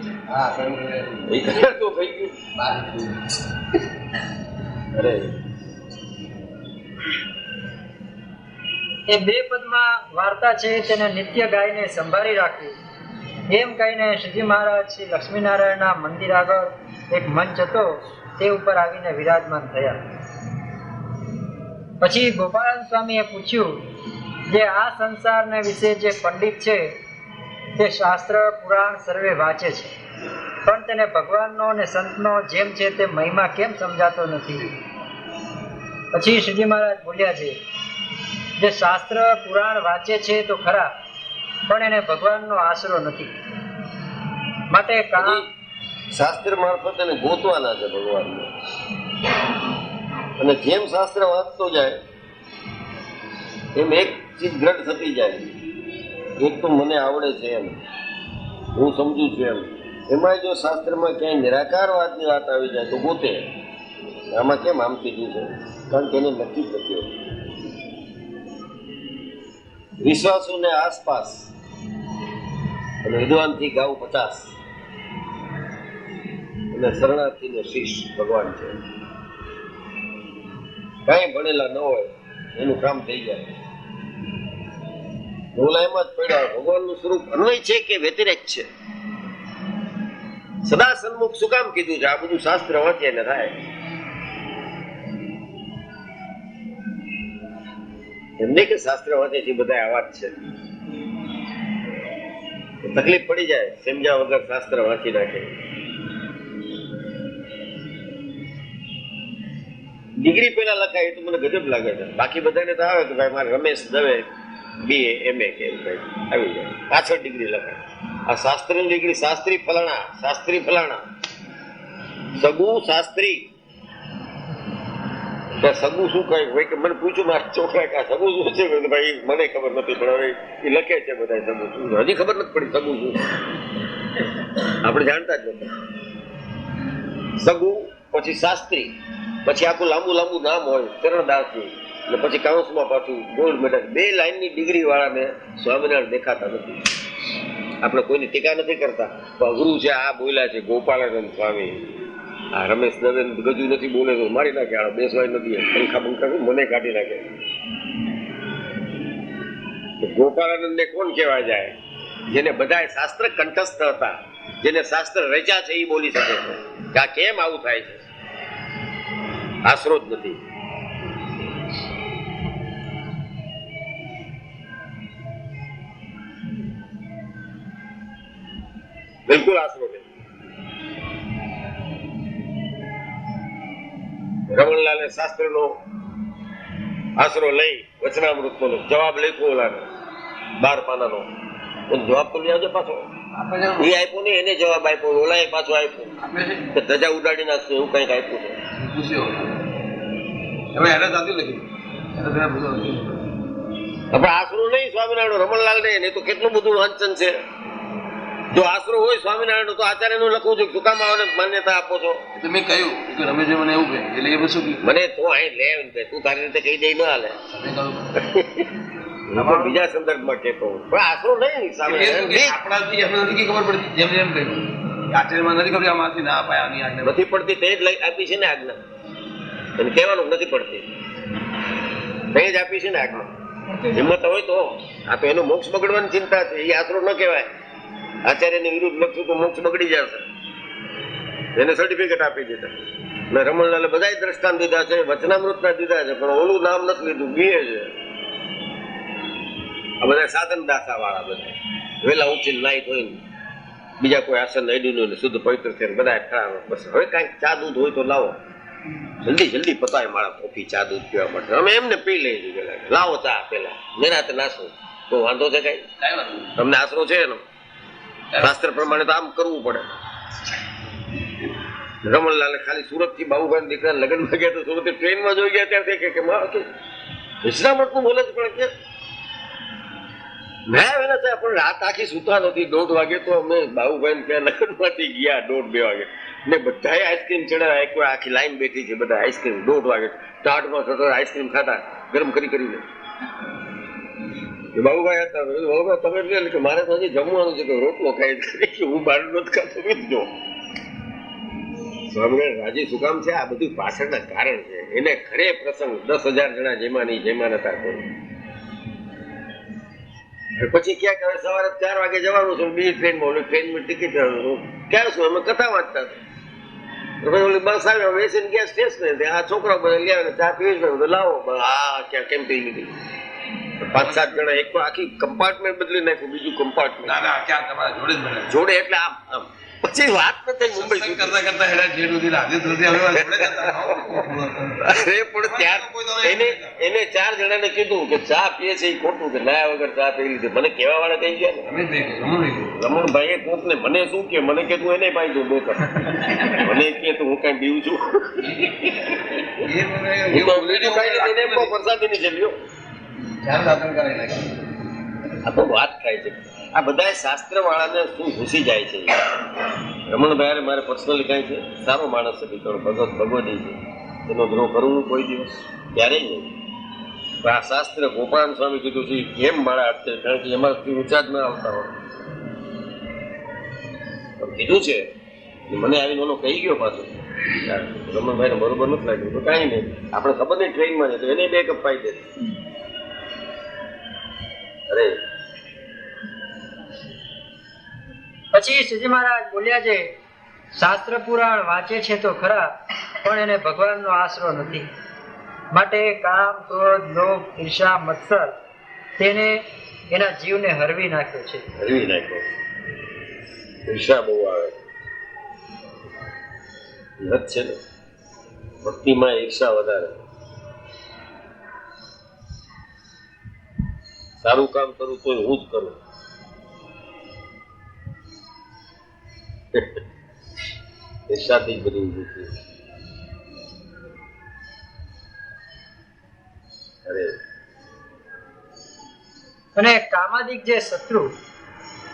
એ કલ્યાણ તો થઈ ગયું. અરે એ બે પદમાં વાર્તા છે તેને નિત્ય ગાયને સંભાળી રાખવી. એમ કહીને શ્રીજી મહારાજ શ્રી લક્ષ્મીનારાયણના મંદિર આગળ એક મંચ હતો, તે ઉપર આવીને વિરાજમાન થયા. પછી ગોપાળાન સ્વામીએ પૂછ્યું, જે આ સંસારને વિશે જે પંડિત છે તે શાસ્ત્ર પુરાણ સર્વે વાંચે છે, પણ તેને ભગવાનનો અને સંતનો જેમ છે તે મહિમા કેમ સમજાતો નથી? પછી શ્રીજી મહારાજ બોલ્યા છે, જે શાસ્ત્ર પુરાણ વાંચે છે તો ખરા, પણ એને ભગવાનનો આશરો નથી. માટે શાસ્ત્ર મારફત એને ગોતવાના છે ભગવાનને. અને જેમ શાસ્ત્ર વાંચતો જાય એમ એક ચીજ દ્રઢ થતી જાય. એક તો મને આવડે છે એમ, હું સમજુ છું એમ. એમાં જો શાસ્ત્રમાં ક્યાંય નિરાકારવાદની વાત આવી જાય તો ગોતે આમાં કેમ આમ કીધું છે, કારણ કે એને નક્કી જ નથી હોતું. વિશ્વાસુને આસપાસ અને વિદ્વાનથી ગાઉ 50 અને શરણાર્થીને શીશ ભગવાન છે. કઈ ભણેલા ન હોય એનું કામ થઈ જાય. બોલા એમાં જ પડ્યા ભગવાનનું સ્વરૂપ અન્વય છે કે વ્યતિરેક છે. સદા સન્મુખ શું કામ કીધું છે? આ બધું શાસ્ત્ર વાંચે ને થાય. એમ નહીં કે શાસ્ત્ર વાંચે છે બધા આવા જ છે. તકલીફ પડી જાય સમજ્યા વગર શાસ્ત્ર વાંચી નાખે. ડિગ્રી પેલા લખાય તો મને ગજબ લાગે છે. બાકી બધાને તો આવે કે ભાઈ મારે રમેશ દવે BA MA કે એમ કઈ આવી જાય, પાછળ ડિગ્રી લખાય. આ શાસ્ત્રની ડિગ્રી શાસ્ત્રી ફલાણા સગુ શાસ્ત્રી. સગુ શું કહે ભાઈ કે મને પૂછ્યું મારા છોકરા કે સગુ શું છે? ભાઈ મને ખબર નથી, પણ હવે એ લખે છે બધા સગુ શું. હજી ખબર નથી પડી સગુ શું, આપણે જાણતા જ નથી. સગુ પછી શાસ્ત્રી, પછી આખું લાંબુ નામ હોય ચરણદાસજી, અને પછી કાઉન્સમાં પાછું ગોલ્ડ મેડલ. 2 લાઈનની ડિગ્રી વાળાને સ્વામિનારાયણ દેખાતા નથી. આપણે કોઈની ટીકા નથી કરતા. અઘરું છે આ બોલ્યા છે ગોપાળાનંદ સ્વામી. આ રમેશ દવે ગજુ નથી બોલે તો મારી નાખે. આ બેસવાય નથી, પંખા મને કાઢી નાખે. ગોપાળાનંદ ને કોણ કહેવા જાય? જેને બધા શાસ્ત્ર કંઠસ્થ હતા, જેને શાસ્ત્ર રચ્યા છે એ બોલી શકે છે કે આ કેમ આવું થાય છે. આશરો જ નથી. બિલકુલ આશરો નહીં. રમણલાલે શાસ્ત્રનો આશરો લઈ વચનામૃતનો જવાબ લખ્યો ઓલા 12 પાનાનો. જવાબ તો લઈ આવજો પાછો. એ આપ્યો ને એને જવાબ આપ્યો, ઓલા પાછો આપ્યો. ધજા ઉડાડી નાખશો એવું કઈક આપ્યું છે. આશરો નહીં સ્વામિનારાયણ રમણલાલ ને તો કેટલું બધું વાંચન છે. જો આશરો હોય સ્વામિનારાયણ તો આચાર્ય નું લખવું જોઈએ. શું કામ આવે માન્યતા આપો છો? મેં કહ્યું રમેશ મને એવું કહે એટલે એ શું મને તો અહીં લે તું તારી રીતે કહી દઈ ન હાલે. બીજા સંદર્ભમાં કેતો પણ આશરો નહીં આપણાથી એમને નથી ખબર પડતી. જેમ જેમ કહ્યું આચાર્યમાં નથી ખબર આમાંથી ના અપાય આની આજ્ઞા નથી પડતી. તે જ આપી છે ને આજ્ઞા. એને કહેવાનું નથી પડતી, તે જ આપી છે ને આજ્ઞા. હિંમત હોય તો. આ તો એનો મોક્ષ બગડવાની ચિંતા છે. એ આશરો ન કહેવાય. આચાર્યની વિરુદ્ધ લખશું તો મોક્ષ બગડી જશે. એને સર્ટિફિકેટ આપી દીધા. મેં રમણલાલે બધા દ્રષ્ટાંત દીધા છે, વચનામૃતના દીધા છે, પણ ઓલું નામ નથી લીધું. BA છે. આ બધા સાધન દાસા વાળા બધા વેલા ઉઠીને નાઈ ધોઈને બીજા કોઈ આસન અડ્યું શુદ્ધ પવિત્ર થઈને બધા ખરા. બસ હવે કાંઈક ચા દૂધ હોય તો લાવો, જલ્દી પતાય મારા કોફી ચા દૂધ પીવા માટે. અમે એમને પી લઈ પેલા લાવો ચા પેલા નિરાતે નાસો તો વાંધો છે કઈ? તમને આશરો છે એનો? શાસ્ત્ર પ્રમાણે તો આમ કરવું પડે. રમણલાલે ખાલી સુરત થી બાબુભાઈ દીકરા લગ્નમાં ગયા તો સુરત ટ્રેનમાં જોઈ ગયા ત્યારથી વિશ્રામણ બોલે છે. પણ કે મેં વેલા થયા પણ રાત આખી સુતા નથી. 1:30 વાગે તો અમે બાબુભાઈ ત્યાં લગ્નમાંથી ગયા 1:30-2 વાગે ને બધાએ આઈસ્ક્રીમ ચડાવ્યા. એક આખી લાઈન બેઠી છે બધા આઈસ્ક્રીમ. 1:30 વાગે ટાટમાં આઈસ્ક્રીમ ખાતા ગરમ કરીને. બાબુભાઈ હતા બાબુભાઈ તમે કે મારે તો હજી જમવાનું છે કે રોટલો ખાઈ હું બહાર નથી ખાતો. જો સ્વામિનારાયણ રાજી શું કામ છે? આ બધું પાછળના કારણ છે. એને ખરે પ્રસંગ 10,000 જણા જેમાં હતા કોઈ. પછી ક્યાંક હવે સવારે 4 વાગે જવાનું છે. બીજી ટ્રેનમાં ટિકિટ ક્યાં શું અમે કથા વાંચતા ઓલી બસ આવ્યો વેચીને ગયા સ્ટેશન. આ છોકરા બધા લઈ આવે ચા પીવી લાવો. હા ક્યાં કેમ પી લીધી? 5-7 જણા એક આખી કમ્પાર્ટમેન્ટ બદલી નાખ્યું. બીજું કમ્પાર્ટમેન્ટ જોડે એટલે આમ પછી વાત નથી મુંબઈ કરતા હેડા જેડ સુધી અરે પણ ત્યાં એને 4 જણાને કીધું કે ચા પીએ છે એ ખોટું કે ના વગર ચા પી લીધી. મને કેવા વાળા કઈ ગયા રમણભાઈ કોક ને મને શું કે મને કે તું એને પાઈ દઉં 2 કપ. મને કે તું હું કઈ પીવું છું પ્રસાદી ની જલ્યો. આ તો વાત થાય છે. આ બધા શાસ્ત્ર વાળાને શું ઘૂસી જાય છે. રમણભાઈ મારે પર્સનલી કાંઈ છે, સારો માણસ છે, બિચારો ભગવદી છે, એનો દ્રોહ કરવું કોઈ દિવસ ક્યારેય નહીં. પણ આ શાસ્ત્ર ગોપાલ સ્વામી કીધું છે કેમ મારા અર્થે, કારણ કે એમાંથી ઊંચા જ ના આવતા હોય. કીધું છે મને આવીને ઓલો કહી ગયો પાછો રમણભાઈને બરોબર નથી લાગ્યું, તો કાંઈ નહીં, આપણે ખબર નહીં ટ્રેનમાં છે તો એને બે કપ પાઈ દે. અરે પછી શ્રીજી મહારાજ બોલ્યા છે, શાસ્ત્ર પુરાણ વાંચે છે તો ખરા, પણ એને ભગવાનનો આશરો નથી. માટે કામ, ક્રોધ, લોભ, ઈર્ષા, મત્સર તેને એના જીવને હરવી નાખ્યો છે. હરવી નાખ્યો. ઈર્ષા બહુ આવે છે ને, ભક્તિમાં ઈર્ષા વધારે. સારું કામ કરું તો હું જ કરું. ઈર્ષાથી જ બધું ઊભું થયું. અરે અને કામાદિક જે શત્રુ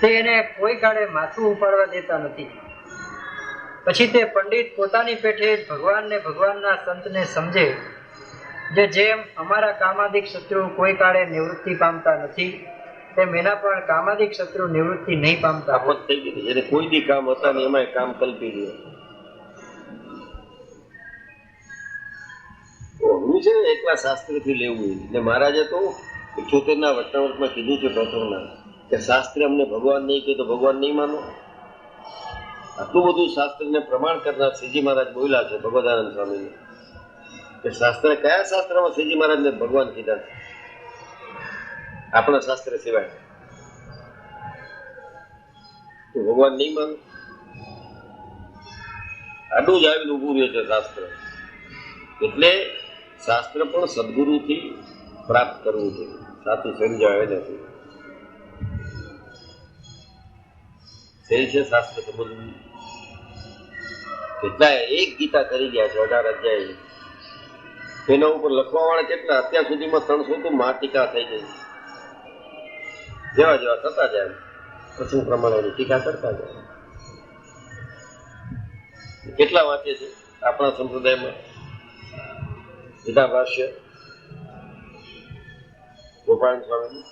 તે એને કોઈ કાળે માથું ઉપાડવા દેતા નથી. પછી તે પંડિત પોતાની પેઠે જ ભગવાનને, ભગવાનના સંતને સમજે, જેમ અમારા કામાદિક શત્રુ કોઈ કાળે નિવૃત્તિ પામતા નથી, તેમ એના પણ કામાદિક શત્રુ નિવૃત્તિ નહીં પામતા. આપત થઈ ગઈ. એને કોઈ દી કામ હતા ને એમાં કામ કલ્પી ગયો. હું છે એકલા શાસ્ત્રથી લેવું. એટલે મહારાજે તો 78ના વચનામૃતમાં કીધું છે પ્રથમના કે શાસ્ત્ર અમને ભગવાન નહીં કહે તો ભગવાન નહીં માનો. આટલું બધું શાસ્ત્રને પ્રમાણ કરનાર શ્રીજી મહારાજ બોલ્યા છે ભગવદાનંદ સ્વામીને કે શાસ્ત્ર કયા શાસ્ત્રમાં શ્રીજી મહારાજને ભગવાન કીધા છે આપણા શાસ્ત્ર સિવાય? તો ભગવાન નહીં માનો. આડું જ આવીને ઊભું રહે છે શાસ્ત્ર. એટલે શાસ્ત્ર પણ સદગુરુથી પ્રાપ્ત કરવું જોઈએ, સાચું સમજાવે નથી. સહી છે શાસ્ત્ર સમજવું. કેટલા એક ગીતા કરી ગયા છે 18 અધ્યાય. એના ઉપર લખવા વાળા કેટલા? અત્યાર સુધીમાં 300 તો મહાટીકા થઈ ગઈ. જેવા જેવા થતા જાય પછી પ્રમાણે ટીકા કરતા જાય. કેટલા વાંચે છે આપણા સંપ્રદાયમાં ગીતા ભાષ્ય ગોપાલ સ્વામી?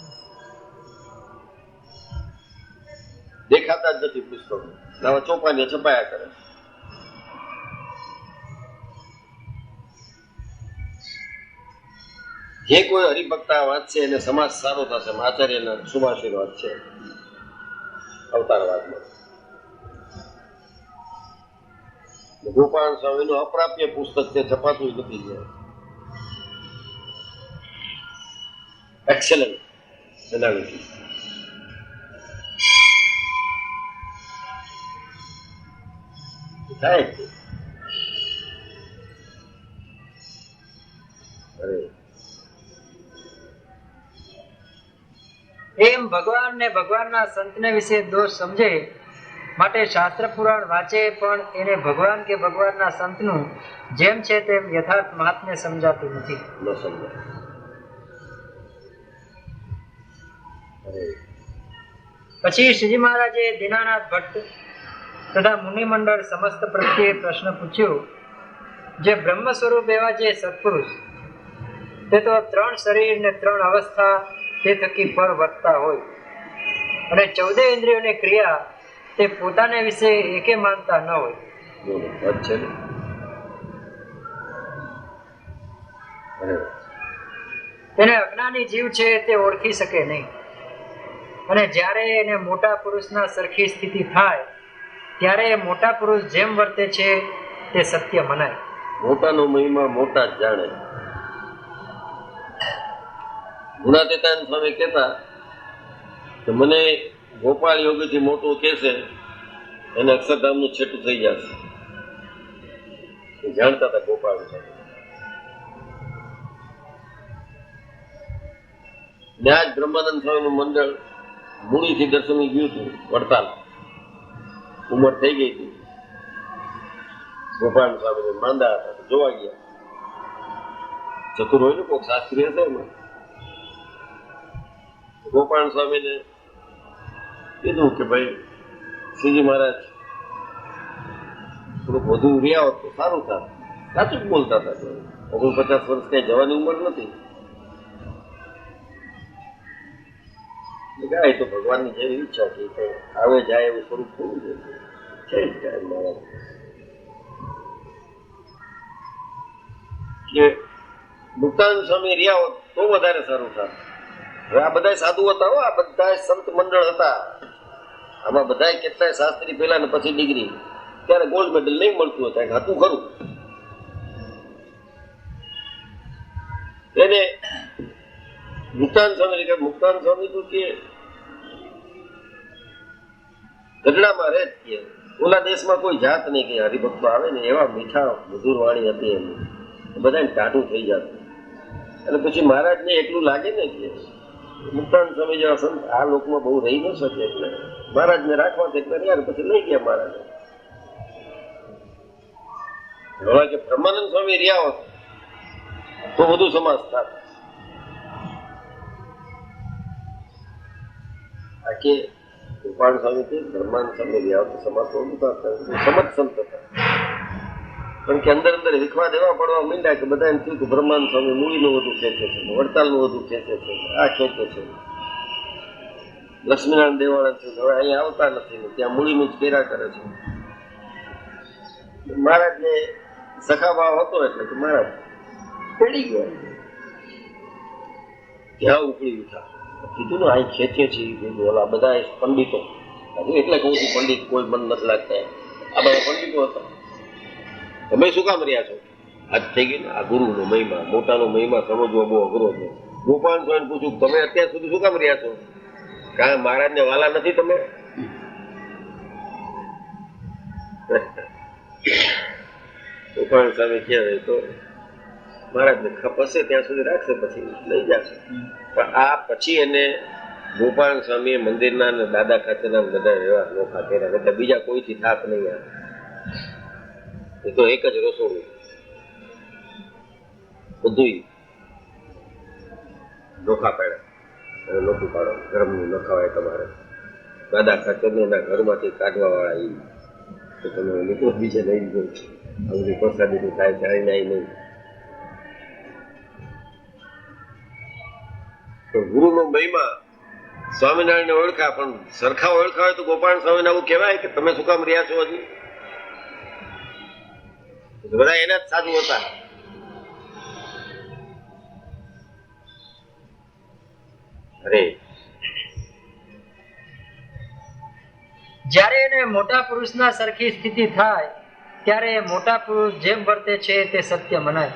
દેખાતા જ નથી પુસ્તકો, નવા ચોપાને છપાયા કરે. જે કોઈ હરિભક્તા વાંચશે એને સમાજ સારો થશે. આચાર્યના શુભાશીર્વાદ છે અવતારવાદમાં. ગોપાલ સ્વામીનું અપ્રાપ્ય પુસ્તક છે, છપાતું જ નથી. જાય એક્સેલન્ટ એનાલિસિસ. થાય છે. અરે એમ ભગવાન ને ભગવાનના સંતને વિશે દોષ સમજે માટે શાસ્ત્ર પુરાણ વાંચે, પણ એને ભગવાન કે ભગવાનના સંતનું જેમ છે તેમ યથાર્થ મહાત્મ્ય સમજાતું નથી. ન સમજાય. પછી શ્રીજી મહારાજે દીનાનાથ ભટ્ટ તથા મુનિ મંડળ સમસ્ત પ્રત્યે પ્રશ્ન પૂછ્યો, જે બ્રહ્મ સ્વરૂપ એવા જે સત્પુરુષ તે તો 3 શરીર ને 3 અવસ્થા તે થકી પર વર્તતા હોય, અને 14 ઇન્દ્રિયોની ક્રિયા તે પોતાને વિશે એકે માનતા ન હોય. તેને અજ્ઞાની જીવ છે તે ઓળખી શકે નહીં, અને જ્યારે એને મોટા પુરુષના સરખી સ્થિતિ થાય ત્યારે મોટા પુરુષ જેમ વર્તે છે તે સત્ય મનાય. મોટાનો મહિમા મોટા જ જાણે. ગુણાતીતાનંદ સ્વામી કહેતા કે મને ગોપાળ યોગીથી મોટો કહેશે એને અક્ષરધામનું છેટું થઈ જશે. જાણતા હતા ગોપાળ સ્વામી. ને આજ બ્રહ્માનંદ સ્વામીનું મંડળ મૂળીથી દર્શનની ગયું હતું વડતાલ. ઉંમર થઈ ગઈ હતી. ગોપાલ સ્વામી માંદા હતા, જોવા ગયા. ચતુર હોય ને કોઈક શાસ્ત્રી હશે એમાં. ગોપાલ સ્વામીને કીધું કે ભાઈ શ્રીજી મહારાજ થોડુંક વધુ રહ્યા હોત તો સારું થાય. સાચું જ બોલતા હતા. 49 વર્ષ કઈ જવાની ઉંમર નથી. ગાય તો ભગવાનની જેવી ઈચ્છા છે કે આવે જાય એવું સ્વરૂપ થવું જોઈએ છે જ કાંઈ મહારાજ કે મુક્તાનંદ સ્વામી રહ્યા હોત તો વધારે સારું થાય. હવે આ બધા સાધુ હતા હો, આ બધા સંત મંડળ હતા. આમાં બધા કેટલાય શાસ્ત્રી પેલા ને પછી ડિગ્રી. ત્યારે ગોલ્ડ મેડલ નહીં મળતું હતું, હતું ખરું. એને મુક્તાનંદ સ્વામી તો કે ગઢડામાં રહે કે ઓલા દેશમાં કોઈ જાત નહીં કે હરિભક્તો આવે ને એવા મીઠા મધુર વાણી હતી એમની, બધાને ટાઢું થઈ જતું. અને પછી મહારાજને એટલું લાગે ને કે મુક્તાનંદ સ્વામી જેવા સંત આ લોકમાં બહુ રહી ન શકે, એટલે મહારાજને રાખવા એટલે રહ્યા. પછી લઈ ગયા મહારાજ. હવે કે બ્રહ્માનંદ સ્વામી રહ્યા હોત તો વધુ સમાજ થાત. આ કે ગોપાલ સ્વામી કે બ્રહ્માનંદ સ્વામી રહ્યા હોત તો સમાજ તો વધુ થાત. સમજ સંત હતા, પણ કે અંદર અંદર વિખવા દેવા પડવા માંડ્યા કે બધા એમ થયું કે બ્રહ્માનંદ સ્વામી મૂળીનું વધુ ખેંચે છે, વડતાલનું વધુ ખેંચે છે, આ ખેંચે છે. લક્ષ્મીનારાયણ દેવાળા છે હવે અહીંયા આવતા નથી ને ત્યાં મૂળીનું જ કર્યા કરે છે. મહારાજને સખા ભાવ હતો એટલે કે મહારાજ પડી ગયા, ત્યાં ઉપડી ઉઠા. કીધું ને અહીં ખેંચે છે ઓલા બધા પંડિતો, એટલે કહું છું પંડિત કોઈ મન નથી લાગતા. આ બધા પંડિતો હતા. તમે શું કામ રહ્યા છો? આજ થઈ ગઈ ને આ ગુરુનો મહિમા, મોટાનો મહિમા સમજવો બહુ અઘરો છે. ગોપાલ સ્વામીને પૂછ્યું તમે અત્યાર સુધી શું કામ રહ્યા છો? કારણ મહારાજને વાલા નથી તમે? ગોપાલ સ્વામી કહેવાય તો મહારાજને ખપ હશે ત્યાં સુધી રાખશે, પછી લઈ જશે. પણ આ પછી એને ગોપાલ સ્વામીએ મંદિરના અને દાદા ખાતેના બધા વ્યવહાર નોખા કર્યા, એટલે બીજા કોઈથી થાક નહીં આવે. એ તો એક જ રસોડું, બધું નોખા પાડ્યા. નોખું પાડો ગરમનું નખાવાય તમારે. દાદા ખાતરને એના ઘરમાંથી કાઢવા વાળા એ તો તમે નીકળો બીજે લઈ ગયો. આ બધી પ્રસાદીની થાય જાણી જાય નહીં. તો ગુરુનો મહિમા સ્વામિનારાયણને ઓળખા, પણ સરખા ઓળખા હોય તો ગોપાલ સ્વામીને આવું કહેવાય કે તમે શું કામ રહ્યા છો હજી? બધા એના જ સાધુ હતા. અરે જ્યારે એને મોટા પુરુષના સરખી સ્થિતિ થાય ત્યારે મોટા પુરુષ જેમ વર્તે છે તે સત્ય મનાય.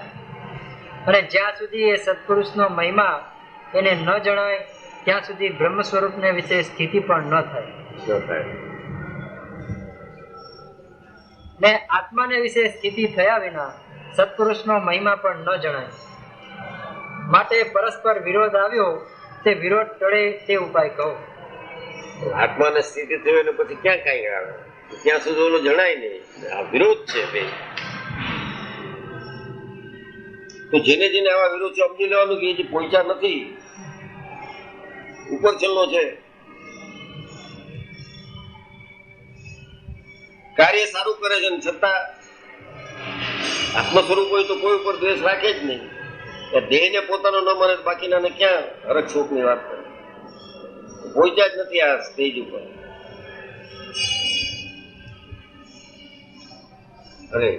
અને જ્યાં સુધી એ સત્પુરુષનો મહિમા એને ન જણાય ત્યાં સુધી બ્રહ્મ સ્વરૂપને વિશે સ્થિતિ પણ ન થાય. ને આત્માને વિશે સ્થિતિ થયા વિના સત્પુરુષનો મહિમા પણ ન જણાય. માટે પરસ્પર વિરોધ આવ્યો તે વિરોધ ટળે તે ઉપાય કહો. આત્માને સ્થિતિ થયો ને પછી ક્યાં કઈ આવે? ત્યાં સુધી ઓલું જણાય નહીં. આ વિરોધ છે બે. તો જેને જેને આવા વિરોધ છે સમજી લેવાનું કે એ જે પહોંચ્યા નથી, ઉપર છેલ્લો છે. કાર્ય સારું કરે છે ને છતાં આત્મ સ્વરૂપ હોય તો કોઈ ઉપર દ્વેષ રાખે જ નહીં. દેહને પોતાનો ન માને બાકીનાને ક્યાં હરખ શોખ ની વાત કરે? પહોંચ્યા જ નથી આ સ્ટેજ ઉપર. અરે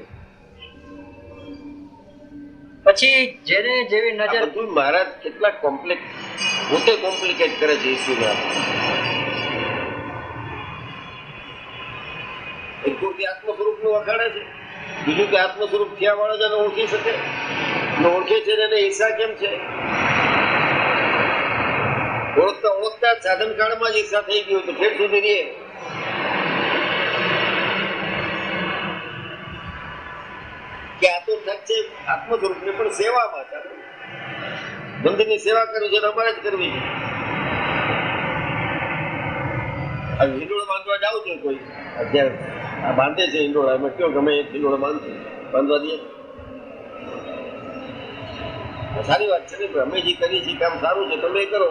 પછી જેને જેવી નજર. બધું મહારાજ કેટલા પોતે કોમ્પ્લિકેટ કરે છે ઈશ્વરના. એક તો કે આત્મ સ્વરૂપ નું વખાણે છે, બીજું કે આત્મ સ્વરૂપ થયા વાળા જને ઓળખી શકે. ઓળખે છે ને એને ઈર્ષા કેમ છે? ઓળખતા ઓળખતા સાધન કાળમાં જ ઈર્ષા થઈ ગયું તો ઠેર સુધી રહે. કે આ તો ઠક છે આત્મ સ્વરૂપ ને પણ સેવામાં ચાલે. બંધની સેવા કરવી છે અમારે જ કરવી છે. આ હિંડોળો બાંધવા જાવ છો કોઈ અત્યારે આ બાંધે છે હિંડોળા, એમાં કયો ગમે એક હિંડોળો બાંધવા દે. સારી વાત છે ને, અમે જે કરીએ છીએ કામ સારું છે તમે કરો.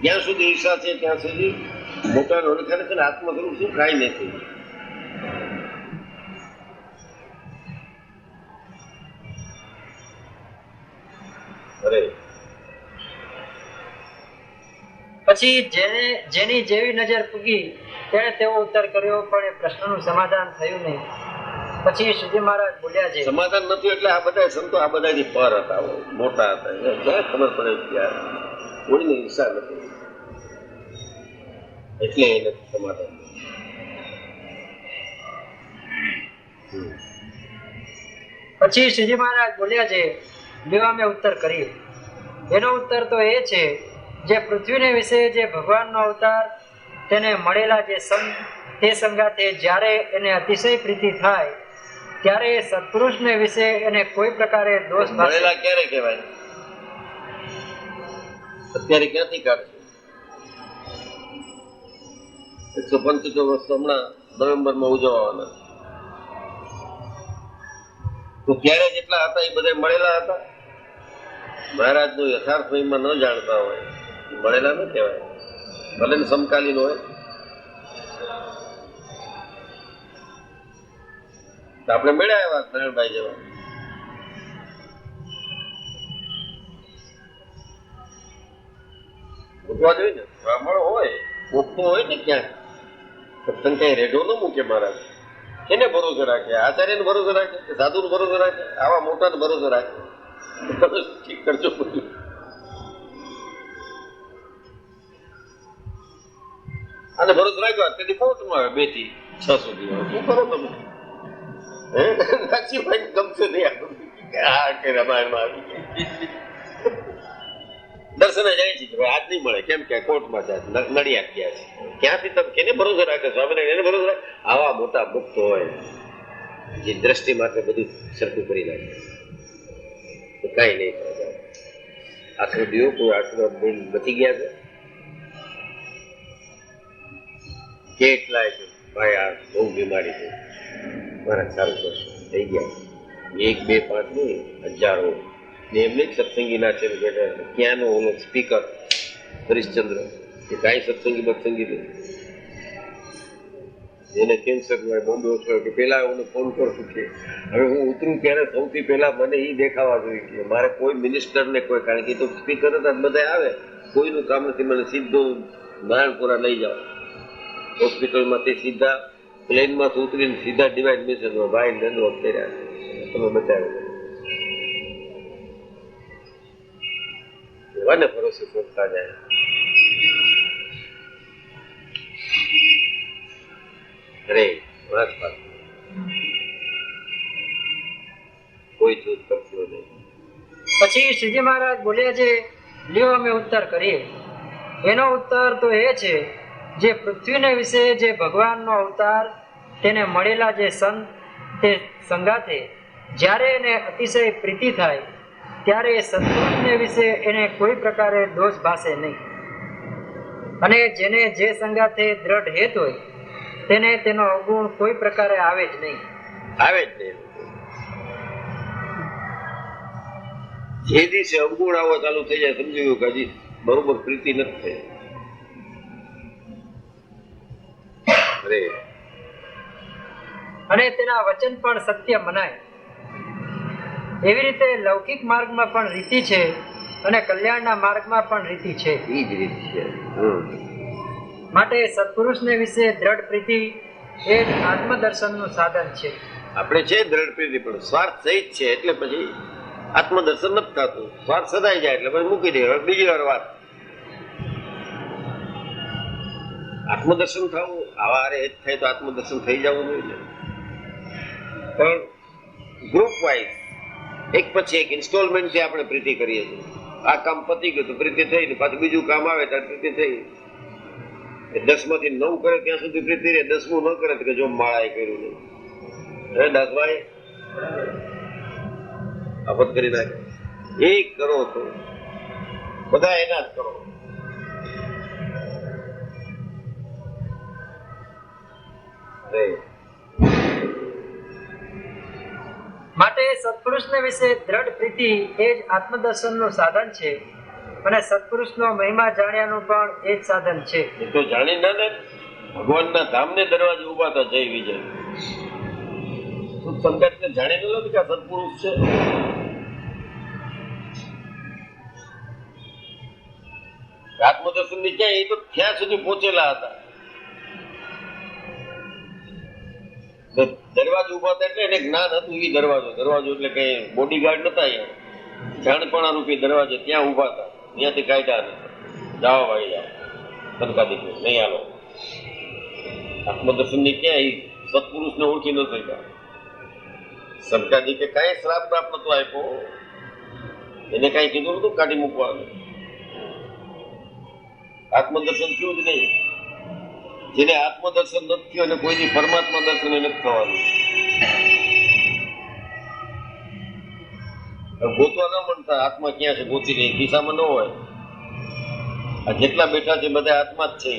જ્યાં સુધી ઈચ્છા છે ત્યાં સુધી મોટા ઓળખાણ છે ને આત્મ સ્વરૂપ શું કાંઈ નથી. અરે પછી જેની જેવી નજર પૂગી તેણે તેવો ઉત્તર કર્યો, પણ એ પ્રશ્નનું સમાધાન થયું નહીં. પછી શ્રીજી મહારાજ બોલ્યા છે, સમાધાન નથી એટલે આ બધા સંતો આ બધાથી પર હતા, મોટા હતા. ક્યારે ખબર પડે યાર કોઈને ઈચ્છા નથી એટલે એને સમાધાન. પછી શ્રીજી મહારાજ બોલ્યા છે, લેવા મેં ઉત્તર કર્યો. એનો ઉત્તર તો એ છે, જે પૃથ્વીને વિશે જે ભગવાનનો અવતાર તેને મળેલા જે સંત તે સંગાથે જ્યારે એને અતિશય પ્રીતિ થાય ત્યારે એ સત્પુરુષને વિશે એને કોઈ પ્રકારે દોષ મળેલા ક્યારે કહેવાય? અત્યારે ક્યાંથી કાઢશે? 175 વર્ષ હમણાં નવેમ્બરમાં ઉજવવાના, તો ત્યારે જેટલા હતા એ બધા મળેલા હતા. મહારાજનું યથાર્થ મહિમા ન જાણતા હોય મળેલા ન કહેવાય, ભલે ને સમકાલીન હોય. આપણે મળ્યા એવા નારાયણભાઈ જેવા. મૂકવા જોઈએ ને, બ્રાહ્મણ હોય મૂકતો હોય ને ક્યાંક સત્સંગ કઈ રેઢો ન મૂકે મહારાજ. એને ભરોસો રાખે? આચાર્યને ભરોસો રાખે કે સાધુનો ભરોસો રાખે? આવા મોટાને ભરોસો રાખે? ઠીક કરજો બધું. અને ભરોસો રાખ્યો તેથી કોર્ટમાં આવે 2 થી 6 સુધી. શું કરો તમે? સાચી ગમશે નહીં આ કે રામાયણમાં આવી દર્શને જાય છે આજ નહીં મળે, કેમ કે કોર્ટમાં જાય નડિયાદ ગયા છે. ક્યાંથી તમે કેને ભરોસો રાખે? સ્વામિનારાયણ એને ભરોસો રાખે? આવા મોટા ભક્ત હોય જે દ્રષ્ટિ માટે બધું સરખું કરી નાખે તો કઈ નહીં કરે. આશરો દિયો કોઈ આશરો બચી ગયા છે કેટલાય છે ભાઈ આ બહુ બીમારી છે મારા સારું કરશે થઈ ગયા 1, 2, 5 નહીં હજારો. ને એમને જ સત્સંગીના છે બેઠા. ક્યાંનો ઓલો સ્પીકર હરીશચંદ્ર એ કાંઈ સત્સંગી બત્સંગી નહીં. એને કેન્સર હોય બોમ્બે ઓછો કે પેલા હું ફોન કરું કે હવે હું ઉતરું ત્યારે સૌથી પહેલા મને એ દેખાવા જોઈએ કે મારે કોઈ મિનિસ્ટરને કોઈ, કારણ કે તો સ્પીકર હતા બધા આવે, કોઈનું કામ નથી. મને સીધો નારાયણપુરા લઈ જાઓ હોસ્પિટલમાંથી, સીધા પ્લેનમાંથી ઉતરીને સીધા ડિવાઇન મિશનમાં ભાઈ દંડવત કર્યા તમે બચાવ્યો. એવાને ભરોસે પહોંચતા જાય. અરે વાત કોઈ ચૂત કરશો નહીં. પછી શ્રીજી મહારાજ બોલ્યા છે, લ્યો અમે ઉત્તર કરીએ. એનો ઉત્તર તો એ છે, જે પૃથ્વીને વિશે જે ભગવાનનો અવતાર તેને મળેલા જે સંત તે સંગાથે જ્યારે એને અતિશય પ્રીતિ થાય ત્યારે એ સત્પુરુષને વિશે એને કોઈ પ્રકારે દોષ ભાસે નહીં. અને જેને જે સંગાથે દ્રઢ હેત હોય તેને તેનો અવગુણ કોઈ પ્રકારે આવે જ નહીં. આવે જ નહીં. જે દિવસે અવગુણ આવવા ચાલુ થઈ જાય સમજી ગયું કે હજી બરોબર પ્રીતિ નથી થઈ. અને તેના વચન પણ સત્ય મનાય. એવી રીતે લૌકિક માર્ગમાં પણ રીતિ છે અને કલ્યાણના માર્ગમાં પણ રીતિ છે. એ જ રીત છે. માટે સત્પુરુષને વિશે દ્રઢ પ્રીતિ એ જ આત્મદર્શનનું સાધન છે. આપણે છે દ્રઢ પ્રીતિ પણ સ્વાર્થ સહિત છે એટલે પછી આત્મદર્શન નથી થતું. સ્વાર્થ સદાઈ જાય એટલે પછી મૂકી દે. બીજી વાર વાત આત્મદર્શન થવું આવા હારે જ થાય તો આત્મદર્શન થઈ જવું જોઈએ. પણ ગ્રુપ વાઇઝ એક પછી એક ઇન્સ્ટોલમેન્ટથી આપણે પ્રીતિ કરીએ છીએ. આ કામ પતી ગયું તો પ્રીતિ થઈ ને પાછું બીજું કામ આવે ત્યારે પ્રીતિ થઈ. 10 માંથી 9 કરે ત્યાં સુધી પ્રીતિ રહે. 10મું ન કરે તો જો માળાએ કર્યું નહીં. હે દાસભાઈ આફત કરી નાખે. એક કરો તો બધા એના જ કરો. માટે સત્પુરુષને વિશે દ્રઢ પ્રીતિ એ જ આત્મદર્શનનું સાધન છે. અને સત્પુરુષનો મહિમા જાણ્યાનું પણ એ જ સાધન છે. એ તો જાણી ના ને ભગવાનના ધામને દરવાજે ઉભા હતા જય વિજય. સંકટને જાણી નથી કે આ સત્પુરુષ છે. આત્મદર્શન ની ક્યાં એ તો ત્યાં સુધી પહોંચેલા હતા. દરવાજો ઉભા હતા એટલે એને જ્ઞાન હતું. એ દરવાજો એટલે કઈ બોડીગાર્ડ નતા. અહીંયા જાણપણા રૂપી દરવાજે ત્યાં ઉભા હતા. ત્યાંથી કાઢ્યા નથી. જાઓ ભાઈ જાઓ, સંકાદી નહીં હાલો. આત્મદર્શન ની ક્યાં એ સત્પુરુષ ને ઓળખી ન શક્યા. સંકાદી કે કઈ શ્રાપ પ્રાપ નતો આપ્યો. એને કઈ કીધું નતું કાઢી મૂકવાનું. આત્મદર્શન થયું જ નહીં. જેને આત્મદર્શન નથી થયું અને કોઈની પરમાત્મા દર્શન નથી થવાનું. ગોતવા ન મળતા આત્મા ક્યાં છે ગોતી નહીં. ખિસ્સામાં ન હોય. આ જેટલા બેઠા છે બધા આત્મા જ છે.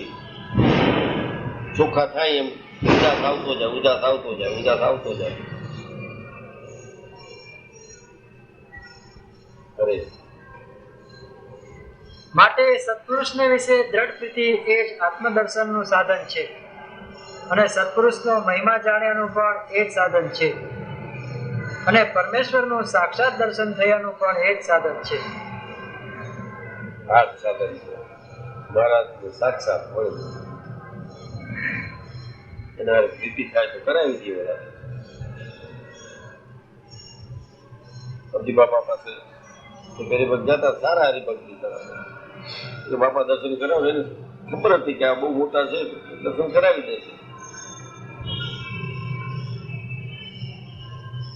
ચોખ્ખા થાય એમ ઉદાસ આવતો જાય, ઉદાસ આવતો જાય, ઉદાસ આવતો જાય. અરે માટે સત્પુરુષને વિશે દ્રઢ પ્રીતિ એ જ આત્મદર્શનનું સાધન છે. અને સત્પુરુષનો મહિમા જાણ્યાનું પણ એ જ સાધન છે. અને પરમેશ્વરનું સાક્ષાત દર્શન થયાનું પણ એ જ સાધન છે. આ સાધન છે મહારાજ સાક્ષાત મળે. એના પ્રીતિ થાય તો કરાવી દઈએ. બધા અબજી બાપા પાસે ગરીબ જતા સારા હરિભક્તિ કરાવે. એટલે બાપા દર્શન કરાવે. એને ખબર હતી કે આ બહુ મોટા છે, દર્શન કરાવી દેશે.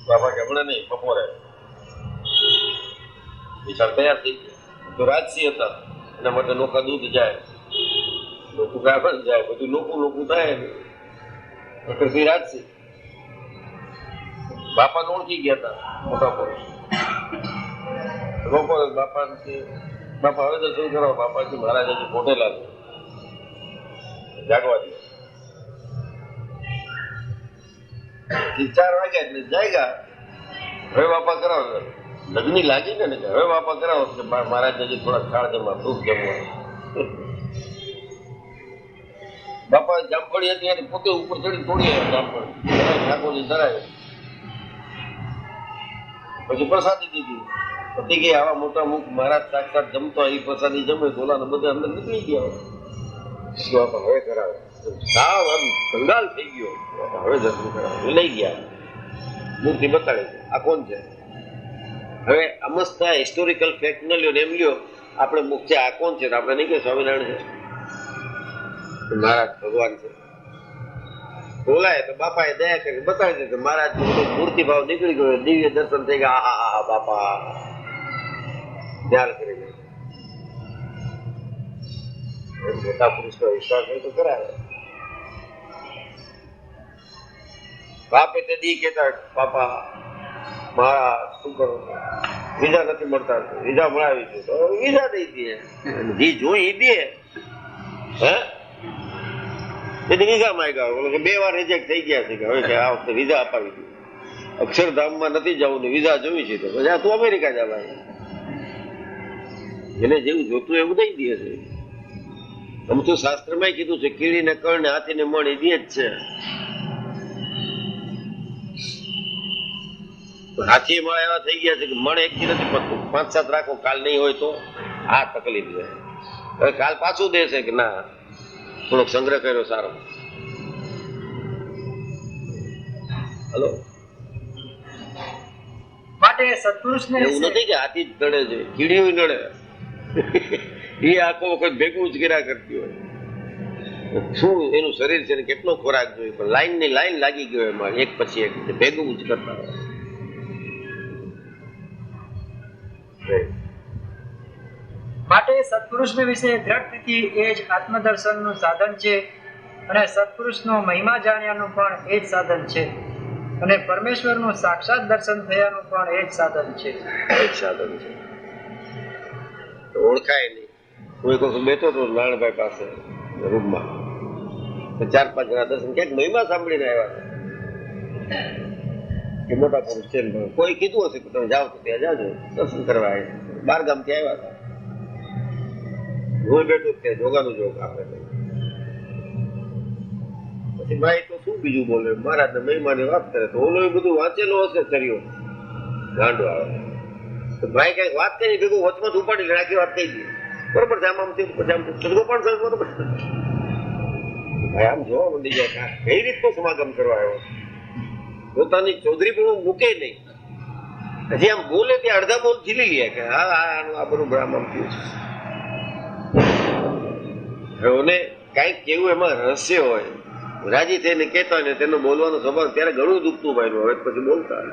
બાપા કે હમણાં નહીં, બપોરે. વિચાર તૈયાર થઈ ગયા. તો રાજસિંહ હતા, એના માટે નોખા દૂધ જાય, લોકો ગાભણ જાય, બધું નોખું થાય. રાજસિંહ બાપાને ઓળખી ગયા હતા મોટા પુરુષ. બાપા હવે દર્શન કરો. બાપાજી મહારાજ હજી મોટેલા છે, જાગવા દે. 4 વાગ્યા એટલે જાગ્યા. હવે બાપા કરાવો. લગ્ની લાગી ને હવે બાપા કરાવો કે મહારાજ હજી થોડા ખાડ જમવા, ફ્રૂટ જમવા. બાપા જામફળી હતી પોતે ઉપર ચડી તોડી જામફળ ઠાકોરજી ધરાય. પછી પ્રસાદી દીધી. પતિ કે આવા મોટા મુખ મહારાજ સાક્ષાત જમતો એ પ્રસાદી જમે ગોલા બધા અંદર નીકળી ગયા. હવે કરાવે. સાવ આમ કંગાલ થઈ ગયો. હવે દર્શન કરાવે. લઈ ગયા, મૂર્તિ બતાડી. આ કોણ છે? હવે અમસ્ત હિસ્ટોરિકલ ફેક્ટ ન લ્યો ને એમ લ્યો આપણે મુખ છે. આ કોણ છે? આપણે નહીં કે સ્વામિનારાયણ છે, મહારાજ ભગવાન છે. બોલાય તો બાપા એ દયા કરી બતાવી દે. મહારાજ મૂર્તિ ભાવ નીકળી ગયો. દિવ્ય દર્શન થઈ ગયા. આહા બાપા ધ્યાન કરી લે. મોટા પુરુષ નો વિશ્વાસ હોય તો કરાવે. બાપે તે દી કેતા બાપા મારા શું કરો, વિઝા નથી મળતા, વિઝા મળાવી છે તો વિઝા દઈ દે. જે જોઈ એ દે. હે એટલે વિઝા માંગ્યા. 2 વાર રિજેક્ટ થઈ ગયા છે કે હવે કે આ વખતે વિઝા અપાવી દે. અક્ષરધામમાં નથી જવું ને વિઝા જોઈ છે તો પછી તું અમેરિકા જવાય. એને જેવું જોતું એવું દઈ દે છે. આમ તો શાસ્ત્રમાં કીધું છે કીડીને કળ ને હાથીને મણ એ દે જ છે. હાથી મણ એવા થઈ ગયા છે કે મણ એકથી નથી પડતું. 5-7 રાખો, કાલ નહીં હોય તો આ તકલીફ છે. હવે કાલ પાછું દેશે કે ના થોડોક સંગ્રહ કર્યો સારો. હલો માટે સત્પુરુષને એવું નથી કે હાથી જ નડે છે, કીડીઓ નડે. એ આખો વખત ભેગું જ કર્યા કરતી હોય. શું એનું શરીર છે ને કેટલો ખોરાક જોઈએ, પણ લાઈન ની લાઈન લાગી ગયો એમાં એક પછી એક ભેગું જ કરતા હોય. માટે સત્પુરુષને વિશે દ્રઢ પ્રીતિ એ જ આત્મદર્શનનું સાધન છે. અને સત્પુરુષનો મહિમા જાણ્યાનું પણ એ જ સાધન છે. અને પરમેશ્વરનું સાક્ષાત દર્શન થયાનું પણ એ જ સાધન છે. એ જ સાધન છે. ઓળખાય નહીં. હું એક વખત બેઠો હતો નારાયણભાઈ પાસે રૂમમાં, 4-5 જણા દર્શન ક્યાંક મહિમા સાંભળીને આવ્યા કે મોટા પુરુષ છે. કોઈ કીધું હશે કે તમે જાઓ તો ત્યાં જાજો દર્શન કરવા આવ્યા. 12 ગામથી આવ્યા હતા. હું બેઠો ત્યાં જોગાનું જોગ આપણે કહીએ. પછી ભાઈ તો શું બીજું બોલે, મહારાજને મહિમાની વાત કરે તો ઓલો બધું વાંચેલો હશે ચર્યો ગાંડો આવે તો ભાઈ કઈક વાત કરી ભેગું વચમાં ઉપાડી રાખી વાત કહી દે બરોબર છે, આમ થયું પછી આમ ગોપાલ સાહેબ બરોબર ભાઈ આમ જોવા માંડી જાય કઈ રીતનો સમાગમ કરવા આવ્યો, પોતાની ચૌધરી પણ મૂકે નહીં, હજી આમ બોલે ત્યાં અડધા બોલ ઝીલી લે કે હા આનું આ બરોબર આમ આમ થયું છે. હવે કઈક કેવું એમાં રહસ્ય હોય, રાજી થઈને કહેતા હોય ને તેનો બોલવાનો સ્વભાવ ત્યારે ઘણું દુખતું ભાઈ હવે પછી બોલતા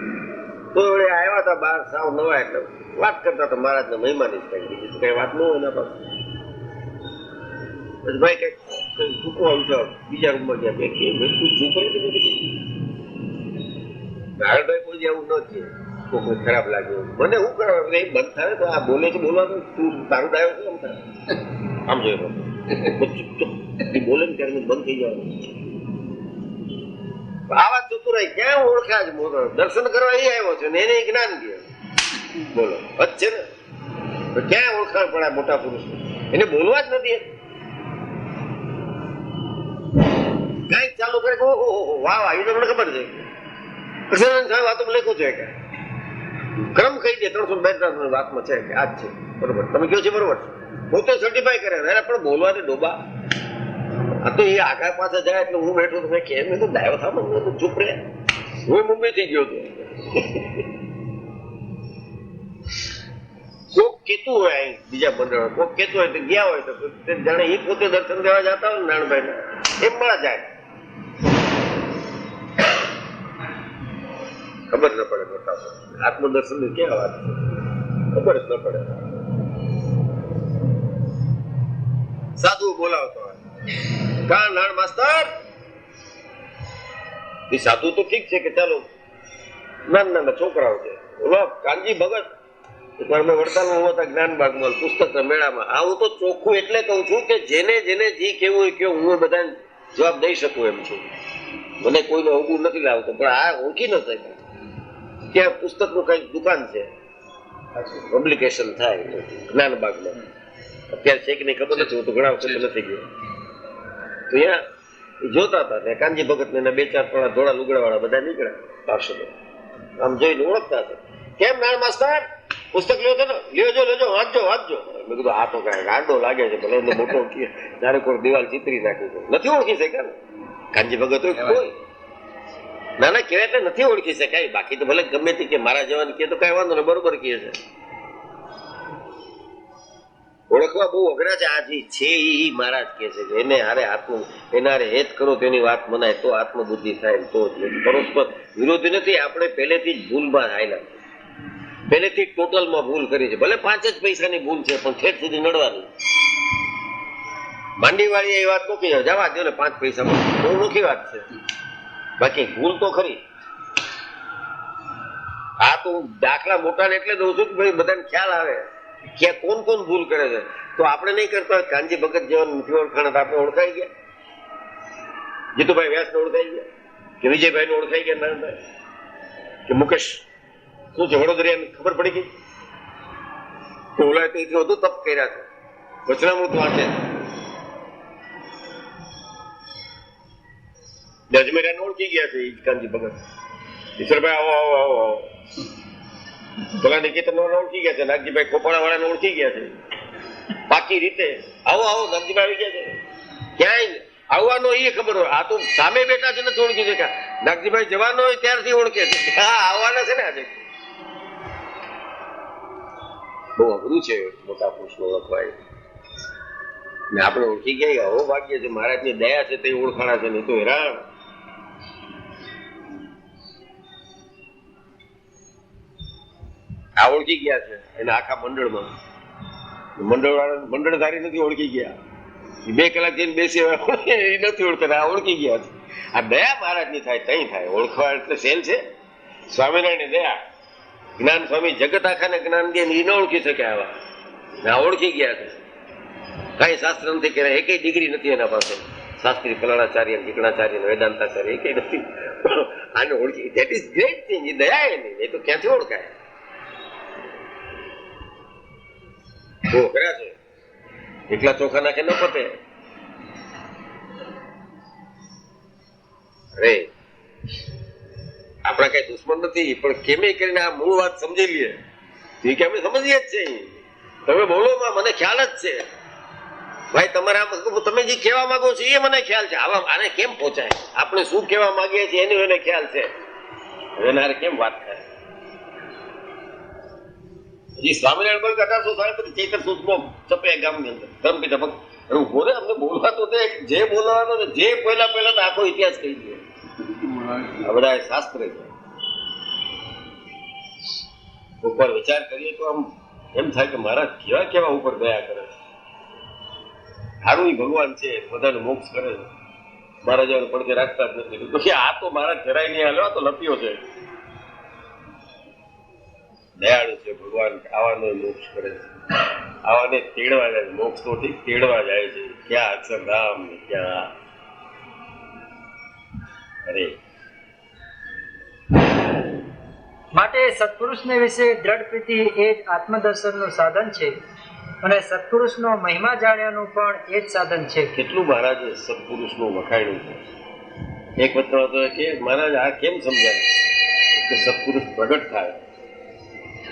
તો વડે આવ્યા હતા બહાર સાવ નવા એટલે વાત કરતા હતા મહારાજના મહિમાની જ કઈ બીજું કઈ વાત ન હોય એના પાસે. પછી ભાઈ કઈક ચૂકવા ઉઠાવ બીજા રૂમમાં ગયા મેં કે તું ચૂપ કરી નારાયણભાઈ કોઈ આવું ન કહે તો કોઈ ખરાબ લાગ્યું મને શું કરવા એ બંધ થાય તો આ બોલે છે બોલવાનું તું તારું ડાયો છે આમ થાય આમ જોયું બોલે ને ત્યારે બંધ થઈ જવાનું. આ વાત જોતું રહી ક્યાં ઓળખ્યા છે મોટો દર્શન કરવા એ આવ્યો છે ને એને જ્ઞાન દે બોલો જ છે ને ક્યાં ઓળખાણ પડે મોટા પુરુષ એને બોલવા જ નથી કઈક ચાલુ કરે વાહ વાહ એ તો મને ખબર છે અક્ષરાનંદ વાતો લખ્યું છે કે ક્રમ કહી દે 342 વાતમાં છે કે આ જ છે બરોબર તમે કહો છો બરોબર પોતે સર્ટિફાઈ કરે એને પણ બોલવા દે ડોબા. આ તો એ આગા પાછા જાય એટલે હું બેઠો મેં કેમ મેં તો ડાયો થા મને તો ચૂપ રહે હું મુંબઈ થી ગયો હતો. કોક કેતું હોય અહીં બીજા મંડળ કોક કેતું હોય તો ગયા હોય તો જાણે એ પોતે દર્શન દેવા જતા હોય ને નારાયણભાઈ એમ મળા જાય ખબર ન પડે મોટા આત્મદર્શન ની ક્યાં વાત ખબર જ ન પડે. સાધુ બોલાવતો હોય કા નાણ માસ્તર એ સાધુ તો ઠીક છે કે ચાલો નાના નાના છોકરાઓ છે ઓલો કાનજી ભગત મેં વડતાલમાં હતા જ્ઞાનબાગમાં પુસ્તકના મેળામાં આવું તો ચોખ્ખું એટલે કહું છું કે જેને જેને જે કેવું હોય કે હું બધાને જવાબ દઈ શકું એમ છું, મને કોઈનો અવગુણ નથી લાવતો પણ આ ઓળખી ન શકે ત્યાં પુસ્તકનું કઈ દુકાન છે પબ્લિકેશન થાય જ્ઞાનબાગમાં અત્યારે છે કે નહીં ખબર નથી હું તો ઘણા વખત નથી ગયો તો ત્યાં જોતા હતા ને કાનજી ભગત ને 2-4 ધોળા લુગડા વાળા બધા નીકળ્યા પાર્ષદો આમ જોઈને ઓળખતા હતા કેમ નાણ માસ્તર પુસ્તક લ્યો છો ને લેજો લેજો વાંચજો વાંચજો. મેં કીધું આ તો કઈ ગાંડો લાગે છે ભલે એને મોટો જયારે કોઈ દિવાલ ચિતરી નાખી નથી ઓળખી શક્યા ને કાનજી ભગત કોઈ ના ના કહેવાય એટલે નથી ઓળખી શકાય બાકી તો ભલે ગમે તે કે મારા જવાન કે તો કઈ વાંધો ને બરોબર કહે છે ઓળખવા બહુ અઘરા છે. આ જે છે એ મહારાજ કે છે કે એને હારે એના હારે હેત કરો તો એની વાત મનાય તો આત્મબુદ્ધિ થાય તો જ પરસ્પર વિરોધી નથી. આપણે પહેલેથી જ ભૂલમાં આવેલા પહેલેથી ટોટલમાં ભૂલ કરી છે ભલે 5 જ પૈસાની ભૂલ છે પણ ઠેઠ સુધી નડવાની. માંડીવાળી એ વાત નોખી જવા દો ને 5 પૈસામાં બહુ નોખી વાત છે બાકી ભૂલ તો ખરી. આ તો દાખલા મોટા ને એટલે દઉં છું કે ભાઈ બધાને ખ્યાલ આવે કે કોણ કોણ ભૂલ કરે છે તો આપણે નહીં કરતા કાનજી ભગત જેવા નથી ઓળખાણ આપણે ઓળખાઈ ગયા જીતુભાઈ વ્યાસ ને ઓળખાઈ ગયા કે વિજયભાઈ ને ઓળખાઈ ગયા નારાયણભાઈ કે મુકેશ શું છે વડોદરિયા ખબર પડી ગઈ કે ઓલા તો એટલું બધું તપ કર્યા છે વચનામૃત વાંચે અજમેરા ને ઓળખી ગયા છે કાનજી ભગત ઈશ્વરભાઈ આવો આવો આવો આવો પેલા નિકેતન ઓળખી ગયા છે નાગજીભાઈ ખોપાળા વાળાને ઓળખી ગયા છે બાકી રીતે આવો આવો નાગજીભાઈ આવી ગયા છે ક્યાંય આવવાનો એ ખબર હોય આ તો સામે બેઠા છે ને ઓળખી શક્યા નાગજીભાઈ જવાનો હોય ત્યારથી ઓળખે છે હા આવવાના છે ને આજે બહુ અઘરું છે મોટા પુરુષનો ઓળખવાય ને આપણે ઓળખી ગયા આવો ભાગ્ય છે મહારાજની દયા છે તે ઓળખાણા છે નહીં તો હેરાન. આ ઓળખી ગયા છે એના આખા મંડળમાં મંડળધારી નથી ઓળખી ગયા 2 કલાક જઈને બેસી એ નથી ઓળખતા આ ઓળખી ગયા છે. આ દયા મહારાજ ની થાય તઈ થાય ઓળખવા એટલે સેલ છે સ્વામિનારાયણ દયા જ્ઞાન સ્વામી જગત આખાને જ્ઞાન દે એ ન ઓળખી શકે આવા આ ઓળખી ગયા છે કઈ શાસ્ત્ર નથી કે એક ડિગ્રી નથી એના પાસે શાસ્ત્રી કલાણાચાર્ય જીકણાચાર્ય વેદાંતાચાર્ય એક નથી આને ઓળખી ધેટ ઇઝ ગ્રેટ થિંગ એ દયા એની એ તો ક્યાંથી ઓળખાય બહુ અઘરા છે એકલા ચોખા નાખે ન પતે. અરે આપણા કઈ દુશ્મન નથી, પણ કેમે કરીને આ મૂળ વાત સમજી લઈએ. એ કે અમે સમજીએ જ છે, તમે બોલો માં મને ખ્યાલ જ છે. ભાઈ તમારે તમે જે કહેવા માંગો છો એ મને ખ્યાલ છે. આવા આને કેમ પહોંચાય, આપણે શું કહેવા માંગીએ છીએ એનો એને ખ્યાલ છે. હવે કેમ વાત થાય. હજી સ્વામિનારાયણ બોલ 1837 ચૈત્ર સુદમાં ચપે ગામની અંદર ધર્મપિતા ભક્ત બોલે અમને બોલવા તો જે બોલવાનો જે પહેલા તો આખો ઇતિહાસ કહી દે. આ બધા શાસ્ત્ર છે. ઉપર વિચાર કરીએ તો આમ એમ થાય કે મારા કેવા ઉપર દયા કરે છે. સારું ભગવાન છે, બધાને મોક્ષ કરે છે. મારા જેવાને પડકે રાખતા જ નથી. પછી આ તો મારા જરાય નહીં હાલ્યો, તો લપ્યો છે. દયાળુ છે ભગવાન, આવાનો મોક્ષ કરે છે. આવાને તેડવા જાય. મોક્ષ તો ઠીક તેડવા જાય છે. ક્યાં અક્ષરધામ ને ક્યાં. અરે માટે સત્પુરુષને વિશે દ્રઢ પ્રીતિ એ જ આત્મદર્શનનું સાધન છે, અને સત્પુરુષનો મહિમા જાણ્યાનું પણ એ જ સાધન છે. કેટલું મહારાજે સત્પુરુષનું વખાણ્યું છે. એક વખત હતો કે મહારાજ આ કેમ સમજાય કે સત્પુરુષ પ્રગટ થાય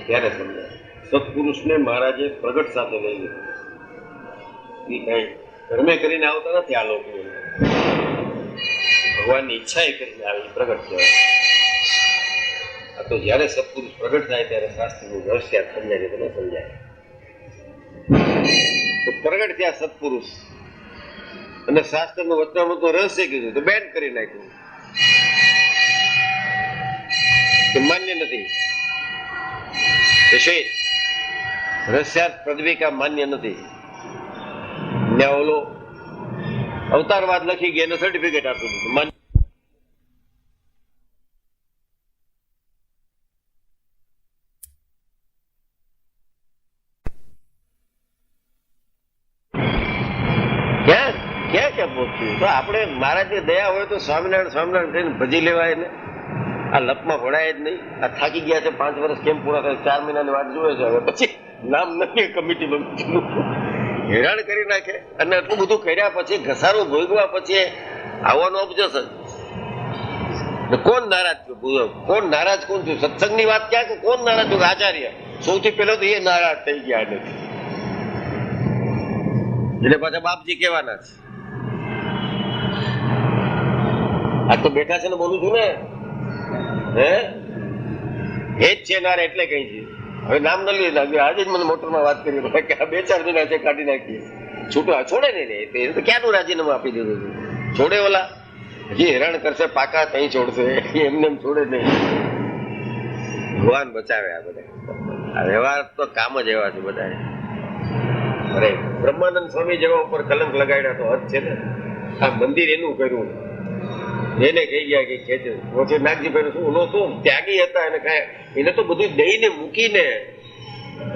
ત્યારે સમજાય. સત્પુરુષને મહારાજે પ્રગટ સાથે લઈ લીધું. એ કઈ ધર્મે કરીને આવતા નથી. આ લોકો ભગવાનની ઈચ્છા એ કરીને આવી પ્રગટ કહેવાય. આ તો જયારે સત્પુરુષ પ્રગટ થાય ત્યારે શાસ્ત્રનું રહસ્ય સમજાય તો ન સમજાય. તો પ્રગટ થયા સત્પુરુષ અને શાસ્ત્રનું વચનામૃત રહસ્ય કીધું તો બેન કરી નાખ્યું કે માન્ય નથી. રહસ્યાર્થ પ્રદવિકા માન્ય નથી. ને ઓલો અવતારવાદ લખી ગયા એને સર્ટિફિકેટ આપી દીધું માન્ય. ક્યાં પહોંચ્યું? તો આપણે મહારાજની દયા હોય તો સ્વામિનારાયણ થઈને ભજી લેવાય ને. આ લપમાં ભણાય જ નહીં. આ થાકી ગયા છે, 5 વર્ષ કેમ પૂરા થાય, 4 મહિનાની વાત જોવે છે. હવે પછી નામ નથી કમિટીમાં હેરાન કરી નાખે. અને આટલું બધું કર્યા પછી ઘસારો ભોગવા પછી આવવાનું ઓબ્જેક્શન. કોણ નારાજ થયું? કોણ નારાજ કોણ થયું? સત્સંગની વાત ક્યાં કે કોણ નારાજ થયું? આચાર્ય સૌથી પહેલો તો એ નારાજ થઈ ગયા નથી. એટલે પાછા બાપજી કહેવાના છે. આ તો બેઠા છે ને બોલું છું ને, હે એ જ છે નારે એટલે કઈ છે. હવે નામ ન લઈએ. આજે જ મને મોટરમાં વાત કરી કે આ 2-4 મહિના છે કાઢી નાખીએ. છૂટો છોડે નહીં તો ક્યાંનું રાજીનામું આપી દીધું. છોડે ઓલા હજી હેરાન કરશે, પાકા કઈ છોડશે. એમને એમ છોડે નહીં. ભગવાન બચાવે. આ બધા આ વ્યવહાર તો કામ જ એવા છે બધા. અરે બ્રહ્માનંદ સ્વામી જેવા ઉપર કલંક લગાડ્યા તો હદ છે ને. આ મંદિર એનું કર્યું, એને કહી ગયા કે ખેંચે પછી નાગજી ભાઈ શું ઓલો તો ત્યાગી હતા. એને કાંઈ એને તો બધું દઈને મૂકીને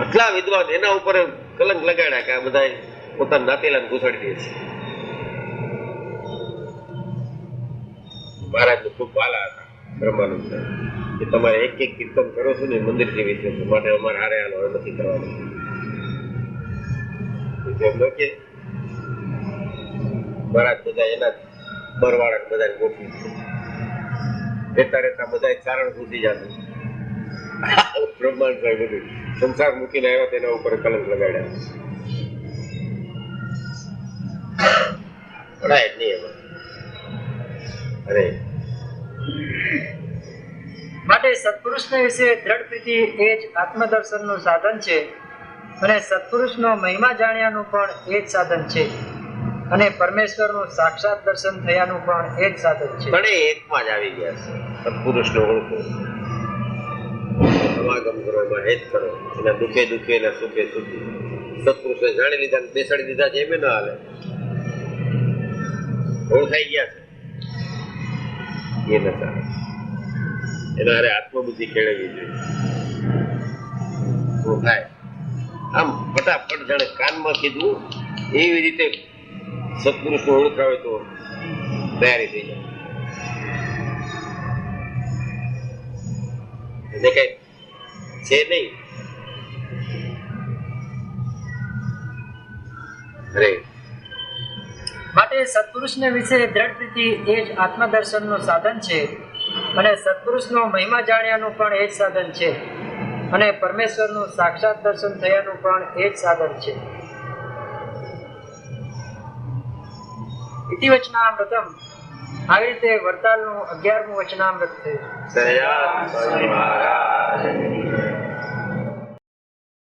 આટલા વિદ્વાન એના ઉપર કલંક લગાડ્યા કે આ બધા પોતાના નાતેલાને ઘુસાડી દે છે. મહારાજ ખૂબ વાલા હતા બ્રહ્માનંદ સાહેબ કે તમારે એક કીર્તન કરો છો ને મંદિર જેવી છે, માટે અમારે હારે હાલો નથી કરવાનું. મહારાજ બધા એના બરવાળા બધા ગોઠવી રહેતા બધા ચારણ ઘૂસી જશે. બ્રહ્માંડ સાહેબ બધું સંસાર મૂકીને આવ્યો તેના ઉપર કલંક લગાડ્યા. પડાય જ નહીં એમાં. અરે માટે સત્પુરુષને વિશે દ્રઢ પ્રીતિ એ જ આત્મદર્શનનું સાધન છે, અને સત્પુરુષનો મહિમા જાણ્યાનું પણ એ જ સાધન છે, અને પરમેશ્વરનું સાક્ષાત દર્શન થયાનું પણ એ જ સાધન છે. પણ એ એકમાં જ આવી ગયા છે. સત્પુરુષનો ઓળખો, સમાગમ કરવામાં હેત કરો, એના દુઃખે દુઃખે એના સુખે સુખી. સત્પુરુષને જાણી લીધા બેસાડી દીધા છે એમ ના હાલે. ઓળખાઈ ગયા છે એ નતા. એના હારે આત્મબુદ્ધિ કેળવવી જોઈએ. ઓળખાય આમ ફટાફટ જાણે કાનમાં કીધું એવી રીતે સત્પુરુષ નો ઓળખાવે તો તૈયારી થઈ જાય. એને કઈ છે નહીં. હરે માટે સત્પુરુષને વિશે દ્રઢ પ્રીતિ એ જ આત્મદર્શનનું સાધન છે અને સત્પુરુષનો મહિમા જાણ્યાનું પણ એ જ સાધન છે અને પરમેશ્વરનું સાક્ષાત દર્શન થયાનું પણ એ જ સાધન છે. ઇતિ વચનામૃતમ. આવી રીતે વરતાલનું 11મું વચનામૃત થયું. સહજાનંદ સ્વામી મહારાજ